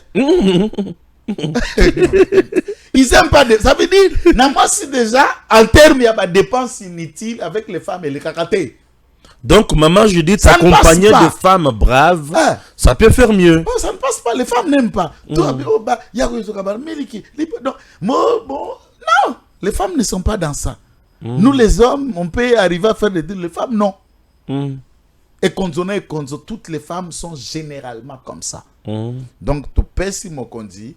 Ils n'aiment pas dépenser. Ça veut dire, na mwasi déjà, en termes, il y a des dépenses inutiles avec les femmes et les kakaté. Donc, maman, je dis, t'accompagner de femmes braves, ça peut faire mieux. Oh, ça ne passe pas, les femmes n'aiment pas. Non, les femmes ne sont pas dans ça. Nous, les hommes, on peut arriver à faire des deals, les femmes, non. Et toutes les femmes sont généralement comme ça. Donc, tu peux si mon kondi,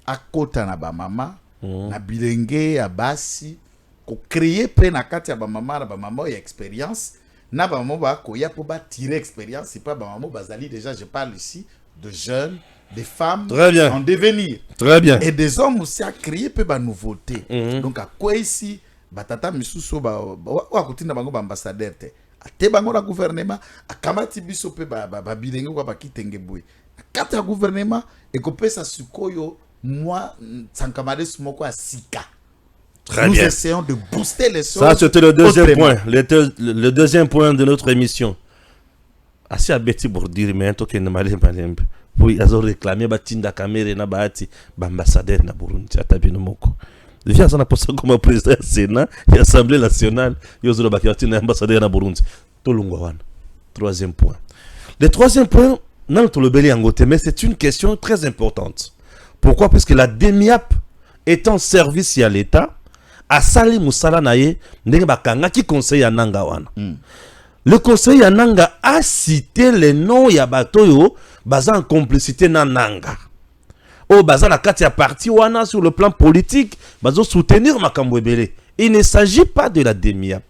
à côté na ba maman, na bilenge, à basi, ko créer pe na kati ya ba maman, y a expérience. Na ba maman ba ko ya pour ba tirer expérience, c'est pas ba maman bazali déjà, je parle ici de jeunes, des femmes en devenir. Très bien. Et des hommes aussi à créer peu ba nouveauté. Donc à quoi ici ba tata misuso ba wa kutinda bango ba ambassadeur te. Ate bango na gouvernement, a kamati biso pe ba bilenge ko ba kitenge boy. Kata ya gouvernement et ko pesa sukoyo moi sankamade sumoko a sika. Très Nous bien. essayons de booster les choses. Ça, c'était le deuxième point. Le deuxième point de notre émission. Asi abeti pour dire, mais toi qui ne m'as pas dit, oui, ils ont réclamé Batinda Kamere na Bahati, ambassadeur na Burundi, à Tabino Moko. Déjà, ça n'a pas ça comme président du Sénat et l'Assemblée nationale, ils ont réclamé ambassadeur na Burundi. Tolungwawan. Troisième point. Le troisième point, non, tout le belé en mais c'est une question très importante. Pourquoi? Parce que la DEMIAP étant service à l'État, Asali Moussala Naye, Ndengabakanga qui conseille à Nanga wana. Le conseil à Nanga a cité les noms Yabatoyo, basant en complicité na Nanga. Oh, basant la carte parti wana sur le plan politique, basant soutenir Makambo Ebele. Il ne s'agit pas de la DEMIAP.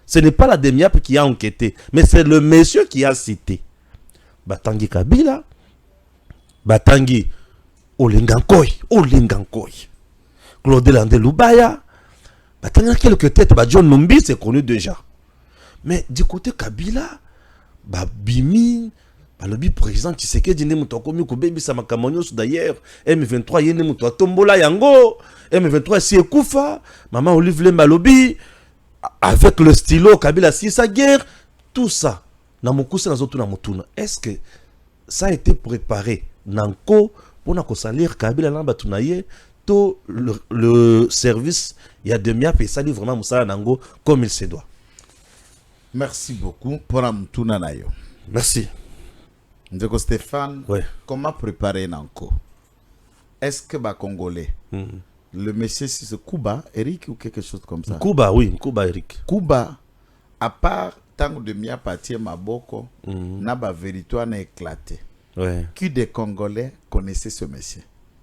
Ce n'est pas la DEMIAP qui a enquêté, mais c'est le monsieur qui a cité. Batangi Kabila, Batangi, Olingankoi. Claude Landé Lubaya. Batangi, quelques têtes, John Numbi, c'est connu déjà. Mais du côté Kabila, Bimi, le président Tshisekedi ne mutoko mi kubebi sa makamonyo d'ailleurs M23 yene muto tombola yango M23 si ekufa maman Olive Lemba lobi avec le stylo Kabila si sa guerre tout ça na mokusa nazotu na mutuna. Est-ce que ça a été préparé nanko pour na ko salir Kabila na batunaye to le service il y a demi et ça dit vraiment musala nango comme il se doit. Merci beaucoup pour la mutuna nayo. Merci. Ndeko Stéphane, ouais. Comment préparer Nanko? Est-ce que les Congolais, le monsieur c'est Kuba, Eric ou quelque chose comme ça? Kuba, oui, Kuba, Eric. Kuba, à part tant de mia partie Maboko, n'a pas vérité n'a éclaté. Ouais. Qui des Congolais connaissait ce monsieur?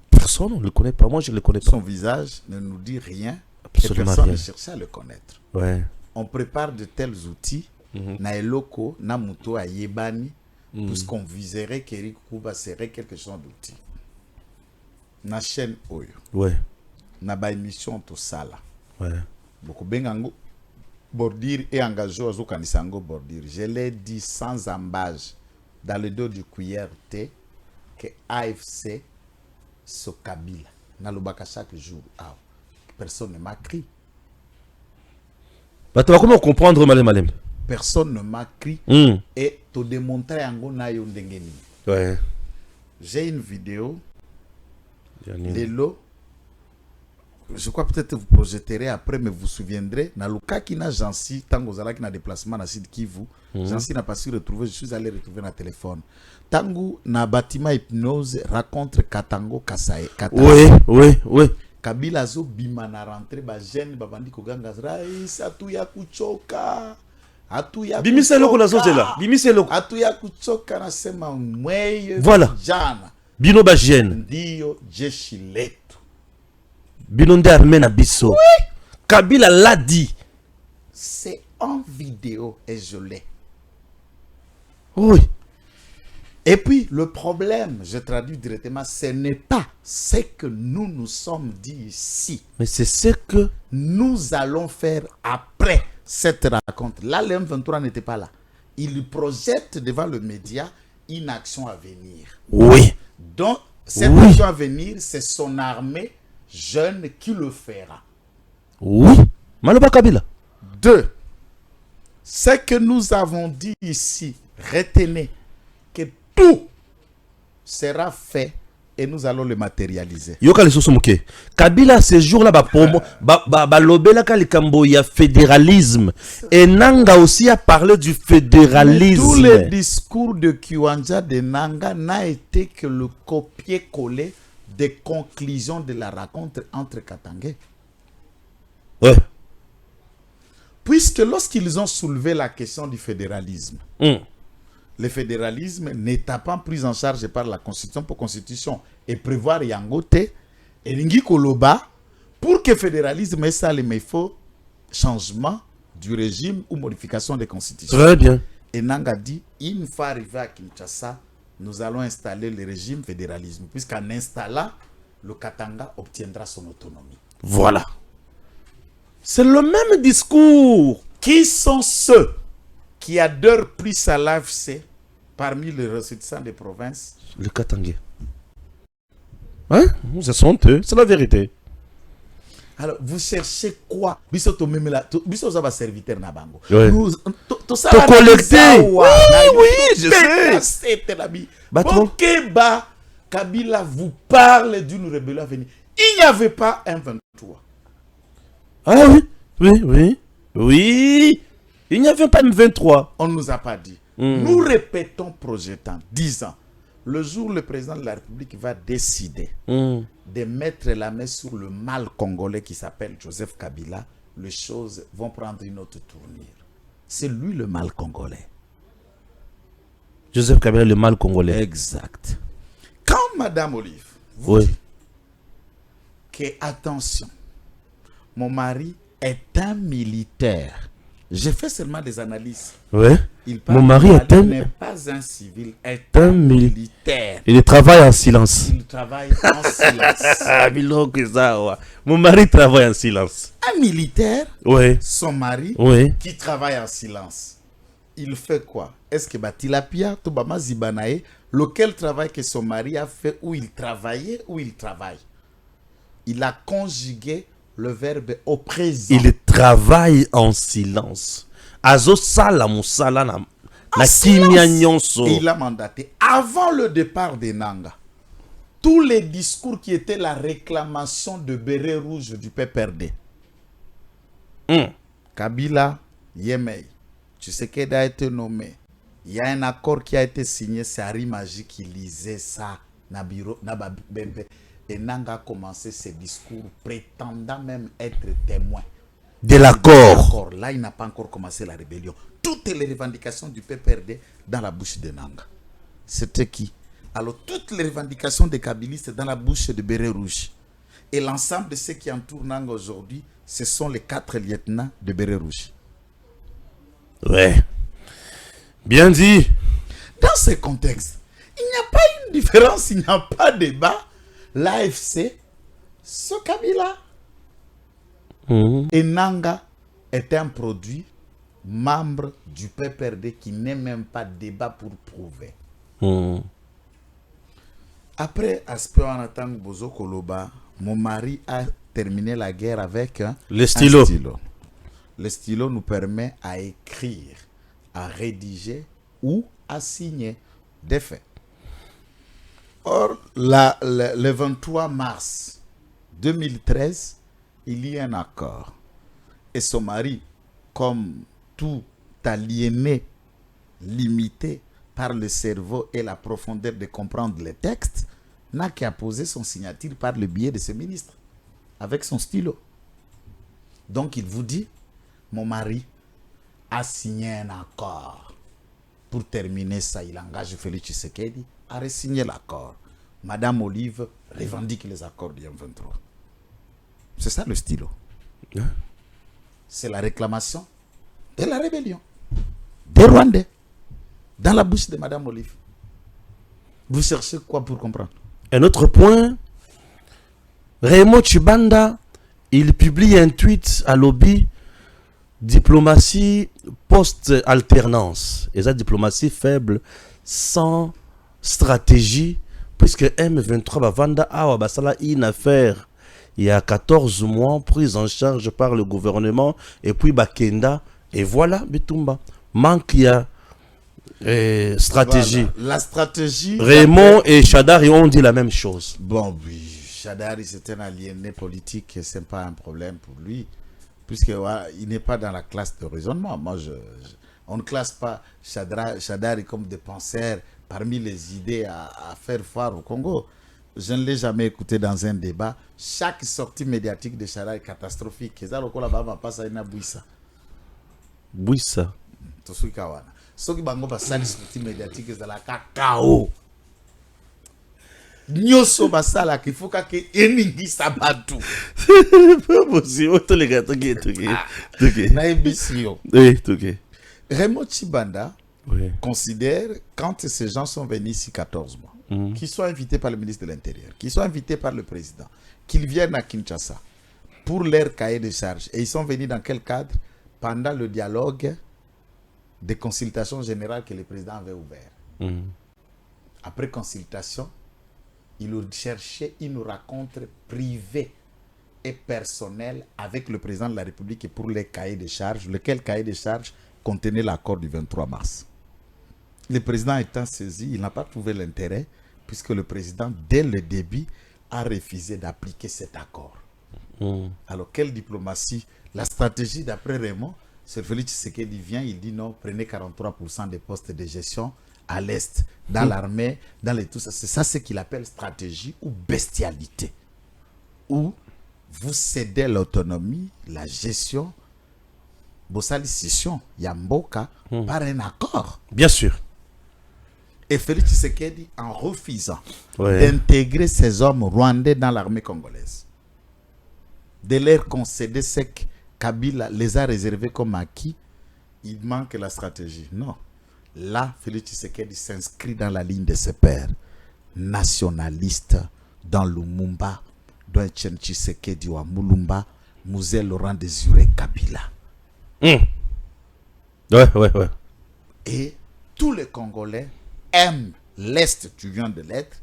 Personne ne le connaît pas, moi je ne le connais pas. Son visage ne nous dit rien. Absolument et personne rien. ne cherchait à le connaître. Ouais. On prépare de tels outils, na eloko, na muto a yebani, puisqu'on viserait qu'Eric Kuba serait quelque chose d'outil. Na chaîne Oyo. Ouais. Na ba émission to sala. Ouais. Beaucoup bengango bordir et engagé au kanisango bordir. Je l'ai dit sans embâche dans le dos du cuillère thé que AFC so Kabila. Na lobaka chaque jour. Ah, personne ne m'a crié. Bah, tu vas comment comprendre Malem? Personne ne m'a crié et te démontrer en na yo ndengeni. Ouais. J'ai une vidéo. Lelo. Je crois peut-être vous projetterez après, mais vous vous souviendrez. Dans le cas qui n'a Jansi, tant que vous avez un déplacement dans Sud Kivu, Jansi n'a pas su retrouver. Je suis allé retrouver dans le téléphone. Tango na bâtiment hypnose raconte Katango Kasaye. Oui. Kabila zo bima na rentré ba jeune babandi ko ganga rais atuya kuchoka. Atuya Bimiselo kuna zote là. Bimiselo. Atuya kuchoka na sema mweye. Voilà. Jana. Bino ba jeune. Ndio jeshi letu. Bino nde armée na biso. Oui. Kabila l'a dit. C'est en vidéo et je l'ai. Oui. Et puis, le problème, je traduis directement, ce n'est pas ce que nous nous sommes dit ici. Mais c'est ce que nous allons faire après cette raconte. Là, le M23 n'était pas là. Il projette devant le média une action à venir. Oui. Donc, cette action à venir, c'est son armée jeune qui le fera. Oui. Maloba Kabila. 2. Ce que nous avons dit ici, retenez que tout sera fait et nous allons le matérialiser. Yoka le sosomuke. Kabila ce jour-là lobela kalikambo ya fédéralisme et Nanga aussi a parlé du fédéralisme. Tout le discours de Kiwanja de Nanga n'a été que le copier-coller des conclusions de la rencontre entre Katangé. Ouais. Puisque lorsqu'ils ont soulevé la question du fédéralisme, le fédéralisme n'étant pas pris en charge par la Constitution pour Constitution et prévoir Yangote et Lingi Koloba, pour que le fédéralisme ait ça, il faut changement du régime ou modification des constitutions. Très bien. Et Nanga dit, une fois arrivé à Kinshasa, nous allons installer le régime fédéralisme, puisqu'en installant, le Katanga obtiendra son autonomie. Voilà. C'est le même discours. Qui sont ceux qui adorent plus à l'AFC parmi les ressortissants des provinces? Le Katangé. Hein? Ce sont eux, c'est la vérité. Alors, vous cherchez quoi? Bisoto memela, bisoto va serviteur na bango. Nous to collecter. Oui, je sais. Bokeba Kabila vous parle d'une rébellion à venir. Il n'y avait pas un 23. Ah oui. Oui. Il n'y avait pas un 23. On ne nous a pas dit. Nous répétons, projetant, 10 ans. Le jour où le président de la République va décider de mettre la main sur le mal congolais qui s'appelle Joseph Kabila, les choses vont prendre une autre tournure. C'est lui le mal congolais. Joseph Kabila, le mal congolais. Exact. Quand Madame Olive vous dit que, attention, mon mari est un militaire J'ai fait seulement des analyses. Ouais. Il parle Mon mari n'est pas un civil, est un militaire. Il travaille en silence. Il travaille en silence. Mon mari travaille en silence. Un militaire, Ouais. son mari, Ouais. qui travaille en silence. Il fait quoi? Est-ce que Tilapia, Tobama Zibanae, lequel travail que son mari a fait où il travaillait, où il travaille? Il a conjugué le verbe au présent. Il travaille en silence. Azo sala musala na kimia nyonso. Et il a mandaté avant le départ des Nanga. Tous les discours qui étaient la réclamation de béret rouge du PPRD. Kabila, Yemei, Tshisekedi a été nommé. Il y a un accord qui a été signé, c'est Harry Magie qui lisait ça, Nabiro, Nababembe. Et Nanga a commencé ses discours prétendant même être témoin De l'accord. Là, il n'a pas encore commencé la rébellion. Toutes les revendications du PPRD dans la bouche de Nanga. C'était qui? Alors, toutes les revendications des kabylistes dans la bouche de Béret Rouge. Et l'ensemble de ceux qui entourent Nanga aujourd'hui, ce sont les 4 lieutenants de Béret Rouge. Ouais. Bien dit. Dans ce contexte, il n'y a pas une différence, il n'y a pas de débat. L'AFC, ce Kabila. Et Nanga est un produit membre du PPRD qui n'est même pas débat pour prouver. Après, Aspect Anatang Bozo Koloba, mon mari a terminé la guerre avec le stylo. Un stylo. Le stylo nous permet à écrire, à rédiger ou à signer des faits. Or, le 23 mars 2013, il y a un accord. Et son mari, comme tout aliéné, limité par le cerveau et la profondeur de comprendre les textes, n'a qu'à poser son signature par le biais de ce ministre, avec son stylo. Donc il vous dit, mon mari a signé un accord. Pour terminer ça, il engage Félix Tshisekedi à re-signer l'accord. Madame Olive revendique les accords du M23. C'est ça le stylo. C'est la réclamation de la rébellion des Rwandais dans la bouche de Madame Olive. Vous cherchez quoi pour comprendre? Un autre point, Raymond Chibanda, il publie un tweet à lobby diplomatie post-alternance. Et ça, diplomatie faible, sans stratégie, puisque M23 va vendre une affaire il y a 14 mois, prise en charge par le gouvernement, et puis Bakenda, et voilà, Bitumba. Manque, il y a stratégie. Voilà. La stratégie... Raymond et Chadari ont dit la même chose. Bon, oui, Chadari, c'est un aliéné politique, et ce n'est pas un problème pour lui, puisqu'il n'est pas dans la classe de raisonnement. Moi, on ne classe pas Chadari comme des penseurs parmi les idées à faire foire au Congo. Je ne l'ai jamais écouté dans un débat. Chaque sortie médiatique de Chadari est catastrophique. C'est le cas là-bas, passe à une bouissa. Bouissa. Tosu kawana. Ce qui bango basali sortie médiatique c'est la cacao. Nyoso basala qu'il faut que eningi sabatu. Pas possible. Tous les gars, ok. Na ebisio. Oui, ok. Raymond Chibanda Oui. considère, quand ces gens sont venus ici 14 mois, qu'ils soient invités par le ministre de l'Intérieur, qu'ils soient invités par le président, qu'ils viennent à Kinshasa pour leur cahier de charges. Et ils sont venus dans quel cadre? Pendant le dialogue des consultations générales que le président avait ouvert. Après consultation, il cherchait une rencontre privée et personnelle avec le président de la République pour les cahiers de charges, lequel cahier de charges contenait l'accord du 23 mars. Le président étant saisi, il n'a pas trouvé l'intérêt puisque le président, dès le début, a refusé d'appliquer cet accord. Alors, quelle diplomatie? La stratégie d'après Raymond, c'est Félix Tshisekedi vient, il dit non, prenez 43% des postes de gestion à l'Est, dans l'armée, dans les tout ça. C'est ça ce qu'il appelle stratégie ou bestialité. Où vous cédez l'autonomie, la gestion, Bossali-Scission, Yamboka, par un accord. Bien sûr. Et Félix Tshisekedi, en refusant d'intégrer ces hommes rwandais dans l'armée congolaise, de leur concéder ce que Kabila les a réservés comme acquis, il manque la stratégie. Non. Là, Félix Tshisekedi s'inscrit dans la ligne de ses pairs. Nationaliste dans Lumumba, dans Etienne Tshisekedi ou à Mulumba, Mouzé Laurent Désiré Kabila. Ouais. Et tous les Congolais aiment l'Est, tu viens de l'être,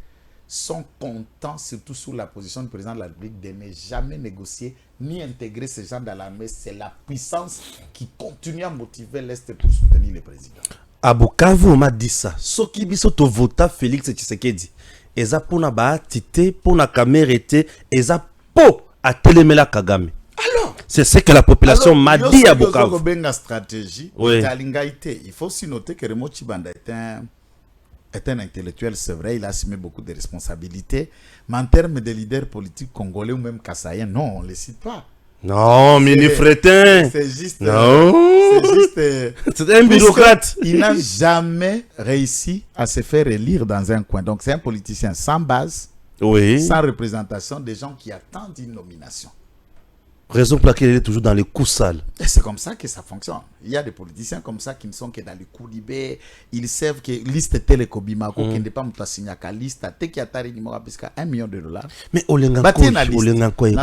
sont contents, surtout sous la position du président de la République, de ne jamais négocier ni intégrer ces gens dans l'armée. C'est la puissance qui continue à motiver l'Est pour soutenir le président. À Bukavu, on m'a dit ça. Ce qui biso to vota Félix Tshisekedi. Eza pona ba tité, pona kamérete, eza po à Telemela Kagame. Alors, c'est ce que la population m'a dit à Bukavu. Stratégie, oui. Il faut aussi noter que Raymond Tshibanda est un intellectuel, c'est vrai, il a assumé beaucoup de responsabilités, mais en termes de leader politique congolais ou même kassaïen, non, on ne les cite pas. Non, Mini Fretin. C'est juste. Non. C'est un bureaucrate. Il n'a jamais réussi à se faire élire dans un coin. Donc, c'est un politicien sans base, oui, sans représentation, des gens qui attendent une nomination. Raison pour laquelle il est toujours dans les coups sales. Et c'est comme ça que ça fonctionne. Il y a des politiciens comme ça qui ne sont que dans les coups libés. Ils savent que liste telekobimako, qui n'est pas mutasignaka liste, te qui a tari numéro jusqu'à $1 million. Mais Olenganko est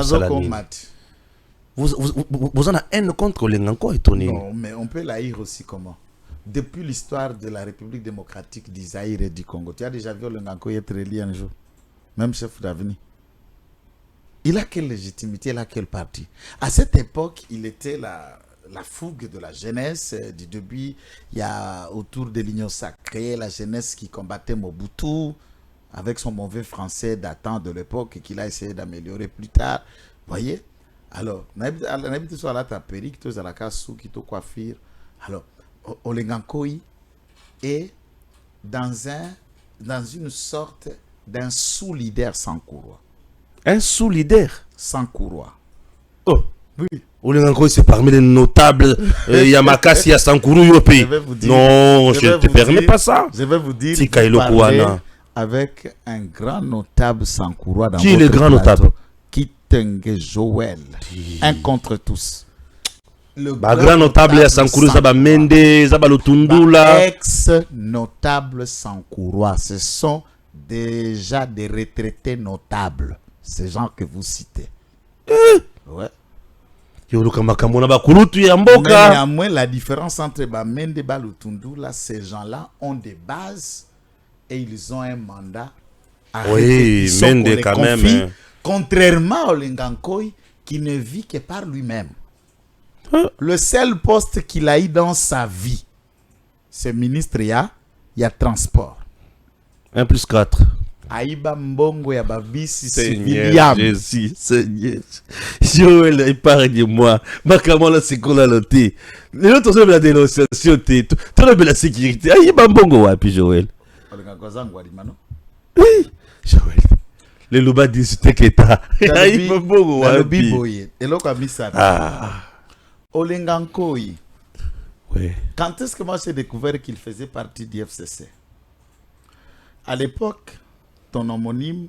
vous en avez haine contre Olenganko et Tony. Non, mais on peut l'haïr aussi comment? Depuis l'histoire de la République démocratique d'Isaïr et du Congo, tu as déjà vu Olenganko être élu un jour? Même chef d'avenir. Il a quelle légitimité, il a quel parti? À cette époque, il était la fougue de la jeunesse. Du début, il y a autour de l'Union sacrée, la jeunesse qui combattait Mobutu, avec son mauvais français datant de l'époque et qu'il a essayé d'améliorer plus tard. Vous voyez? Alors, on habite sur la tapérique, tous à la casse qui te coiffure. Alors, Olengankoi est dans une sorte d'un sous-leader sans courroie. Un sous-leader sans courroie. Oh, oui. Olengankoi, c'est parmi les notables. Yamakasi à Sankuru Yopi. Non, je ne te permets pas ça. Je vais vous dire. Avec un grand notable sans courroie dans qui est le grand notable? Kitenge Joël. Un contre tous. Le grand notable à Sankuru, Zaba Mende, Zaba Lutundula. Ex-notable sans courroie. Ce sont déjà des retraités notables. Ces gens que vous citez. Ouais. Mais néanmoins, la différence entre Bamende et Balutundula, ces gens-là ont des bases et ils ont un mandat à oui, Mende quand confie, même. Contrairement à Olengankoi qui ne vit que par lui-même. Le seul poste qu'il a eu dans sa vie, c'est ministre, il y a transport. 1 plus 4. Aïba Mbongo ya babisi Seigneur Jésus, Seigneur. Joël, épargne-moi. Makamala c'est qu'on a noté. Les autres sont la dénonciation, tout le monde la sécurité. Aïba Mbongo wapi Joël. Oui, Joël. Les louba disent que t'as. Aïba Mbongo wapi. Et l'autre a mis ça. Olengankoi. Oui. Quand est-ce que moi j'ai découvert qu'il faisait partie du FCC? À l'époque, ton homonyme,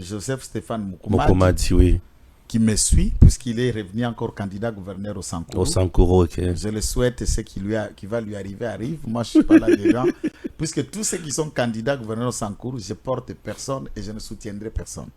Joseph Stéphane Mukomadi, oui, qui me suit, puisqu'il est revenu encore candidat gouverneur au Sankuru. Au Sankuru, ok. Je le souhaite, et ce qui va lui arriver arrive. Moi, je ne suis pas là dedans. Puisque tous ceux qui sont candidats gouverneur au Sankuru, je porte personne et je ne soutiendrai personne.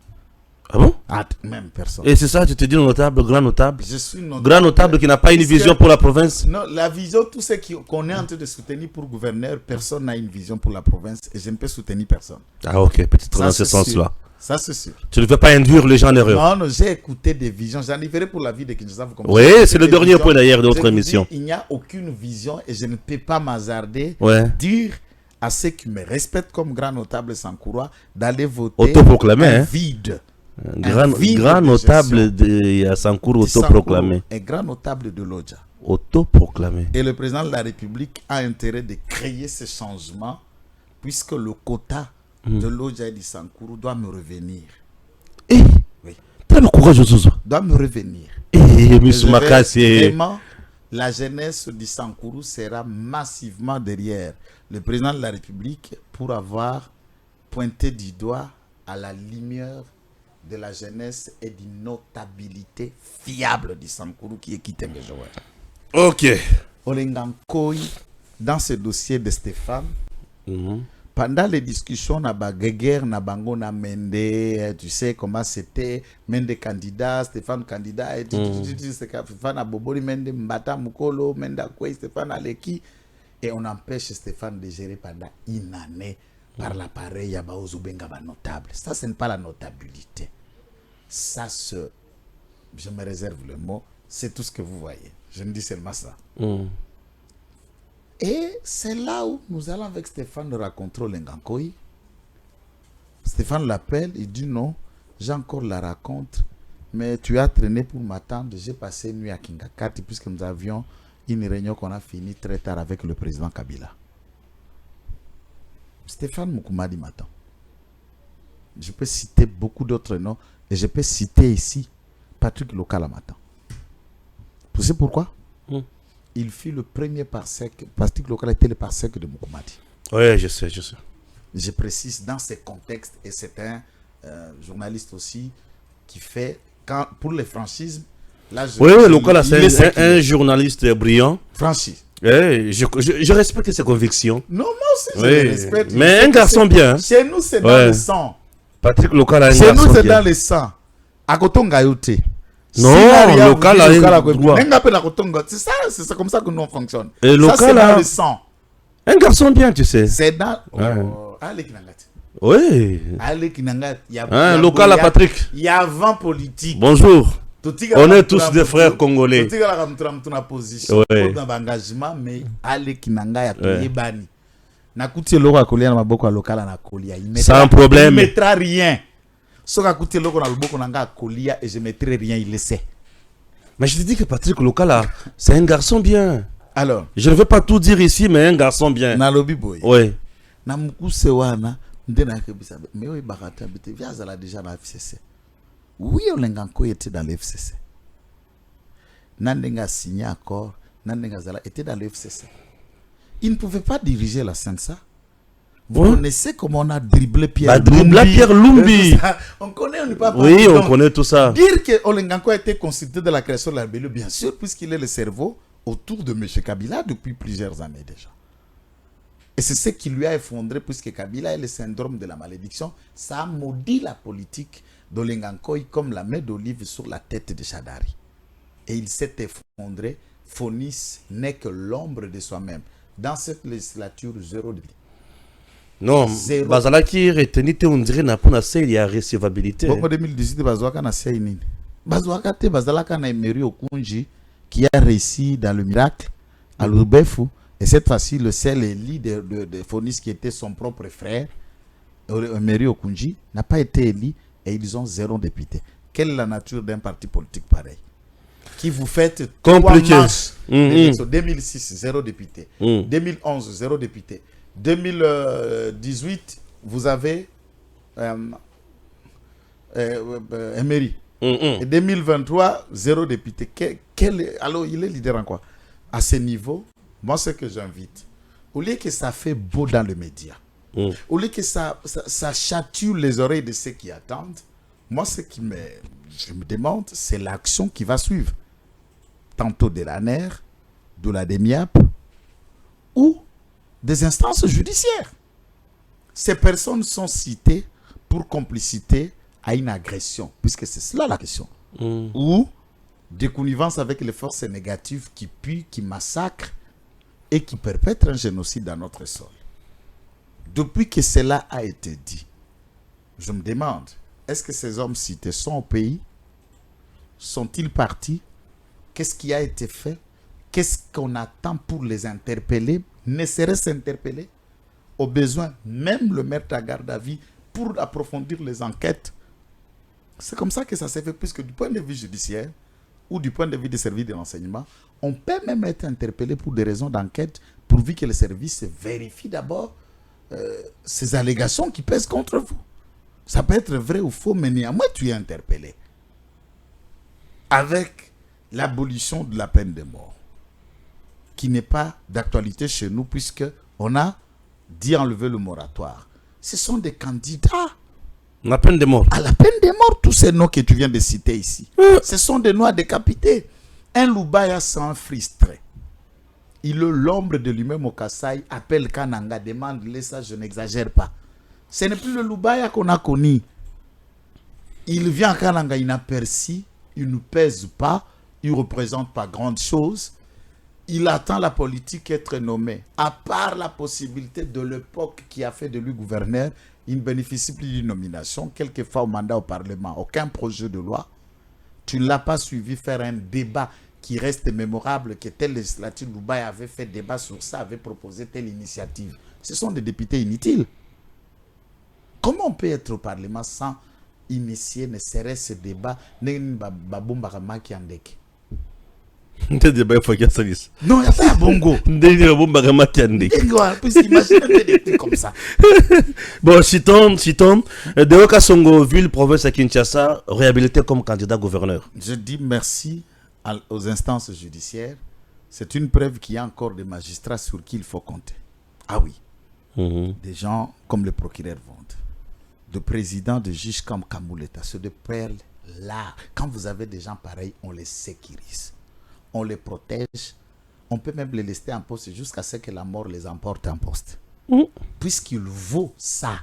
Ah bon? Même personne. Et c'est ça, tu te dis notable, grand notable? Je suis notable. Grand notable qui n'a pas une vision pour la province? Non, la vision, tous ceux qu'on est en train de soutenir pour gouverneur, personne n'a une vision pour la province et je ne peux soutenir personne. Ah ok, peut-être dans ce sens-là. Ça c'est sûr. Tu ne veux pas induire les gens en erreur? Non, j'ai écouté des visions. J'en ai verrai pour la vie de Kinshasa. Oui, c'est le dernier point d'ailleurs de notre émission. Il n'y a aucune vision et je ne peux pas m'hazarder dire à ceux qui me respectent comme grand notable sans courroie d'aller voter autoproclamé, vide. Grand notable de Sankuru autoproclamé. Un grand notable de l'Odja. Autoproclamé. Et le président de la République a intérêt de créer ce changement puisque le quota de l'Odja et du Sankuru doit me revenir. Oui. T'as le courage, Zouzou. Doit me revenir. Vraiment, la jeunesse du Sankuru sera massivement derrière le président de la République pour avoir pointé du doigt à la lumière de la jeunesse et d'une notabilité fiable du Sankuru qui est Kitenge Joël. Ok. Olengankoi, dans ce dossier de Stéphane, pendant les discussions, na guerre, na bango na Mende, tu sais comment c'était, Mende candidat, Stéphane candidat, et Stéphane a Boboli, Mende Mbata Mukolo, Mende Akwe, Stéphane Aleki, et on empêche Stéphane de gérer pendant une année par l'appareil à Baozubenga notable. Ça, ce n'est pas la notabilité. Ça, je me réserve le mot, c'est tout ce que vous voyez. Je ne dis seulement ça. Et c'est là où nous allons avec Stéphane raconter Lengankoi. Stéphane l'appelle, il dit non, j'ai encore la raconte, mais tu as traîné pour m'attendre. J'ai passé une nuit à Kingakati puisque nous avions une réunion qu'on a fini très tard avec le président Kabila. Stéphane Moukoumadi m'attend. Je peux citer beaucoup d'autres noms et je peux citer ici Patrick Lokala m'attend. Vous savez pourquoi? Il fut le premier parsec. Patrick Lokala était le parsec de Moukoumadi. Oui, je sais. Je précise dans ce contexte, et c'est un journaliste aussi qui fait, pour les franchismes, là, Lokala, c'est un journaliste brillant. Franchise. Je respecte ses convictions. Non, moi aussi, je les respecte. Mais un garçon bien. Chez nous, c'est dans le sang. Patrick Lokala, un garçon bien. Chez nous, c'est dans le sang. À Kotonga Yote. Non, Lokala a droit. C'est comme ça que nous on fonctionne. Et Lokala, ça, c'est dans le sang. Un garçon bien, tu sais. C'est dans... Oui. Lokala Patrick. Il y a 20 politiques. Bonjour. On est tous des frères congolais. Sans problème. Il ne mettra rien. Et je mettrai rien, il le sait. Mais je te dis que Patrick Lokala, c'est un garçon bien. Alors, je ne veux pas tout dire ici, mais un garçon bien. Nalobi boy. Oui. Mais oui, Barata, viens déjà dans la FCC. Oui, Olenganko était dans le FCC. Nandenga signé accord, Nandenga Zala était dans le FCC. Il ne pouvait pas diriger la Sensa. Vous connaissez comment on a dribblé Pierre Lumbi. On connaît, on n'est pas. Oui, on connaît tout ça. Dire que Olenganko a été constitué de la création de la RBLU, bien sûr, puisqu'il est le cerveau autour de M. Kabila depuis plusieurs années déjà. Et c'est ce qui lui a effondré, puisque Kabila est le syndrome de la malédiction. Ça a maudit la politique d'Olengankoi comme la main d'olive sur la tête de Chadari. Et il s'est effondré. Fonis n'est que l'ombre de soi-même. Dans cette législature, 0 député. Non, Bazalaki retenite on dirait n'a pas assez, il y a recevabilité. Bon, en 2018, Bazouaka n'a pas nini. Bazouaka te Bazalaka n'a Emery Okunji qui a réussi dans le miracle à l'Ubefu. Et cette fois-ci, le seul élu de Fonis qui était son propre frère, Emery Okunji, n'a pas été élu et ils ont 0 député. Quelle est la nature d'un parti politique pareil? Qui vous faites compliqué. 2006, 0 député. 2011, 0 député. 2018, vous avez Emery. Et 2023, 0 député. Alors, il est leader en quoi? À ce niveau, moi, ce que j'invite, au lieu que ça fait beau dans les médias, au lieu que ça chatouille les oreilles de ceux qui attendent, moi, ce qui je me demande, c'est l'action qui va suivre. Tantôt de la NER, de la DEMIAP, ou des instances judiciaires. Ces personnes sont citées pour complicité à une agression, puisque c'est cela la question. Ou des connivences avec les forces négatives qui puent, qui massacrent et qui perpètrent un génocide dans notre sol. Depuis que cela a été dit, je me demande, est-ce que ces hommes cités sont au pays? Sont-ils partis? Qu'est-ce qui a été fait? Qu'est-ce qu'on attend pour les interpeller? Ne serait-ce interpeller? Au besoin, même le mettre à garde à vue pour approfondir les enquêtes. C'est comme ça que ça s'est fait, puisque du point de vue judiciaire ou du point de vue des services de renseignement, on peut même être interpellé pour des raisons d'enquête, pourvu que les services vérifient d'abord ces allégations qui pèsent contre vous. Ça peut être vrai ou faux, mais néanmoins tu es interpellé. Avec l'abolition de la peine de mort, qui n'est pas d'actualité chez nous, puisqu'on a dit enlever le moratoire. Ce sont des candidats la peine de mort. À la peine de mort, tous ces noms que tu viens de citer ici. Ce sont des noms à décapiter. Un Loubaya sans frustré. il est l'ombre de lui-même au Kasaï, appelle Kananga, demande-le ça, je n'exagère pas. Ce n'est plus le Lubaya qu'on a connu. Il vient à Kananga inaperçu, il ne pèse pas, il ne représente pas grande chose. Il attend la politique être nommé. À part la possibilité de l'époque qui a fait de lui gouverneur, il ne bénéficie plus d'une nomination, quelquefois au mandat au Parlement, aucun projet de loi. Tu ne l'as pas suivi faire un débat qui reste mémorable, que tel législatif Dubaï avait fait débat sur ça, avait proposé telle initiative. Ce sont des députés inutiles. Comment on peut être au Parlement sans initier ne serait-ce débat? Non, il n'y a pas bongo. Des trucs comme ça. Bon, citons, Deoka Songo, ville, province à Kinshasa, réhabilité comme candidat gouverneur. Je dis merci aux instances judiciaires. C'est une preuve qu'il y a encore des magistrats sur qui il faut compter. Ah oui. Des gens comme le procureur Vente, de présidents, de juges comme Kamouleta, ceux de perles là. Quand vous avez des gens pareils, on les sécurise, on les protège, on peut même les laisser en poste jusqu'à ce que la mort les emporte en poste. Puisqu'il vaut ça.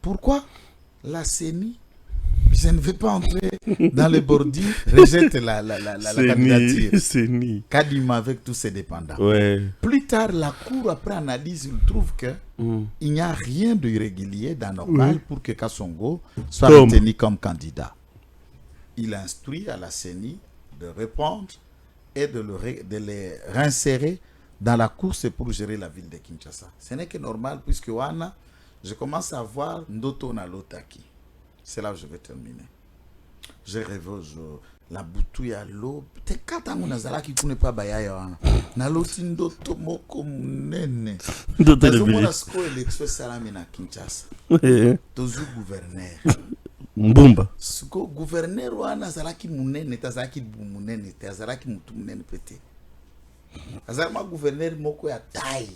Pourquoi la CENI, je ne vais pas entrer dans les bordures, rejette la candidature. CENI. Kadima avec tous ses dépendants. Ouais. Plus tard, la Cour, après analyse, il trouve que il n'y a rien d'irrégulier, d'anormal pour que Kassongo soit retenu comme candidat. Il instruit à la CENI de répondre et de les réinsérer dans la course pour gérer la ville de Kinshasa. Ce n'est que normal puisque Wana, je commence à voir Ndoto na Lotaki. C'est là où je vais terminer. Je rêve la boutouille à l'eau. Peut-être quand on a zala qui ne connaît pas Bayaya Wana. Na loti Ndoto moko munene. Ndoto le billet. Sko élection salami na Kinshasa. Tozu gouverneur. Mbumba. Sko gouverneur wana zalaki munene, tazaki munene, tazalaki mutu munene pete. Azalma gouverneur moko ya taille.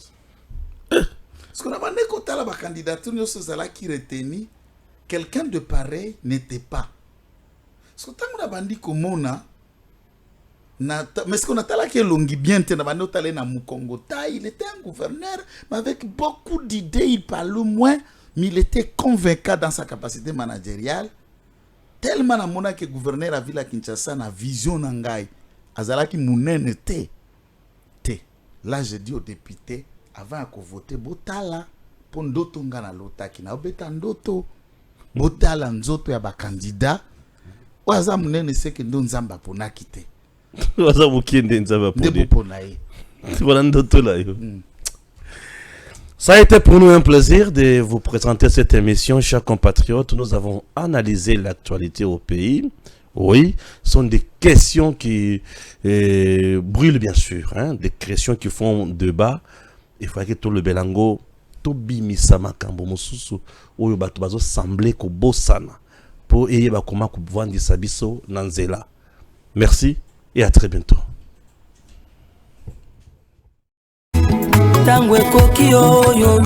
Parce qu'on a demandé qu'on a la candidature, nous sommes qui retenu, quelqu'un de pareil n'était pas. Parce que tant qu'on a dit que Mona, mais ce qu'on a dit que Longi bien, il était un gouverneur, mais avec beaucoup d'idées, il parlait moins, mais il était convaincant dans sa capacité managériale. Tellement na mona que gouverneur a vu la Kinshasa na vision nangai, azalaki mounen était. Là je dis aux députés avant de voter botala pour ndoto ngana lotaki na obeta ndoto botala nzoto ya ba candidat waza munene seke ndo nzamba pona kite waza mukende nzamba pona ye voilà ndoto là yo. Ça a été pour nous un plaisir de vous présenter cette émission, chers compatriotes. Nous avons analysé l'actualité au pays. Oui, ce sont des questions qui brûlent bien sûr, hein, des questions qui font débat. Il faut que tout le belango, tout bimisama kambo mosusu, oyo bato bazo semblé ko bosana pour eyeba comment ko vendre sabiso nanzela. Merci et à très bientôt. Tangwe koki oyo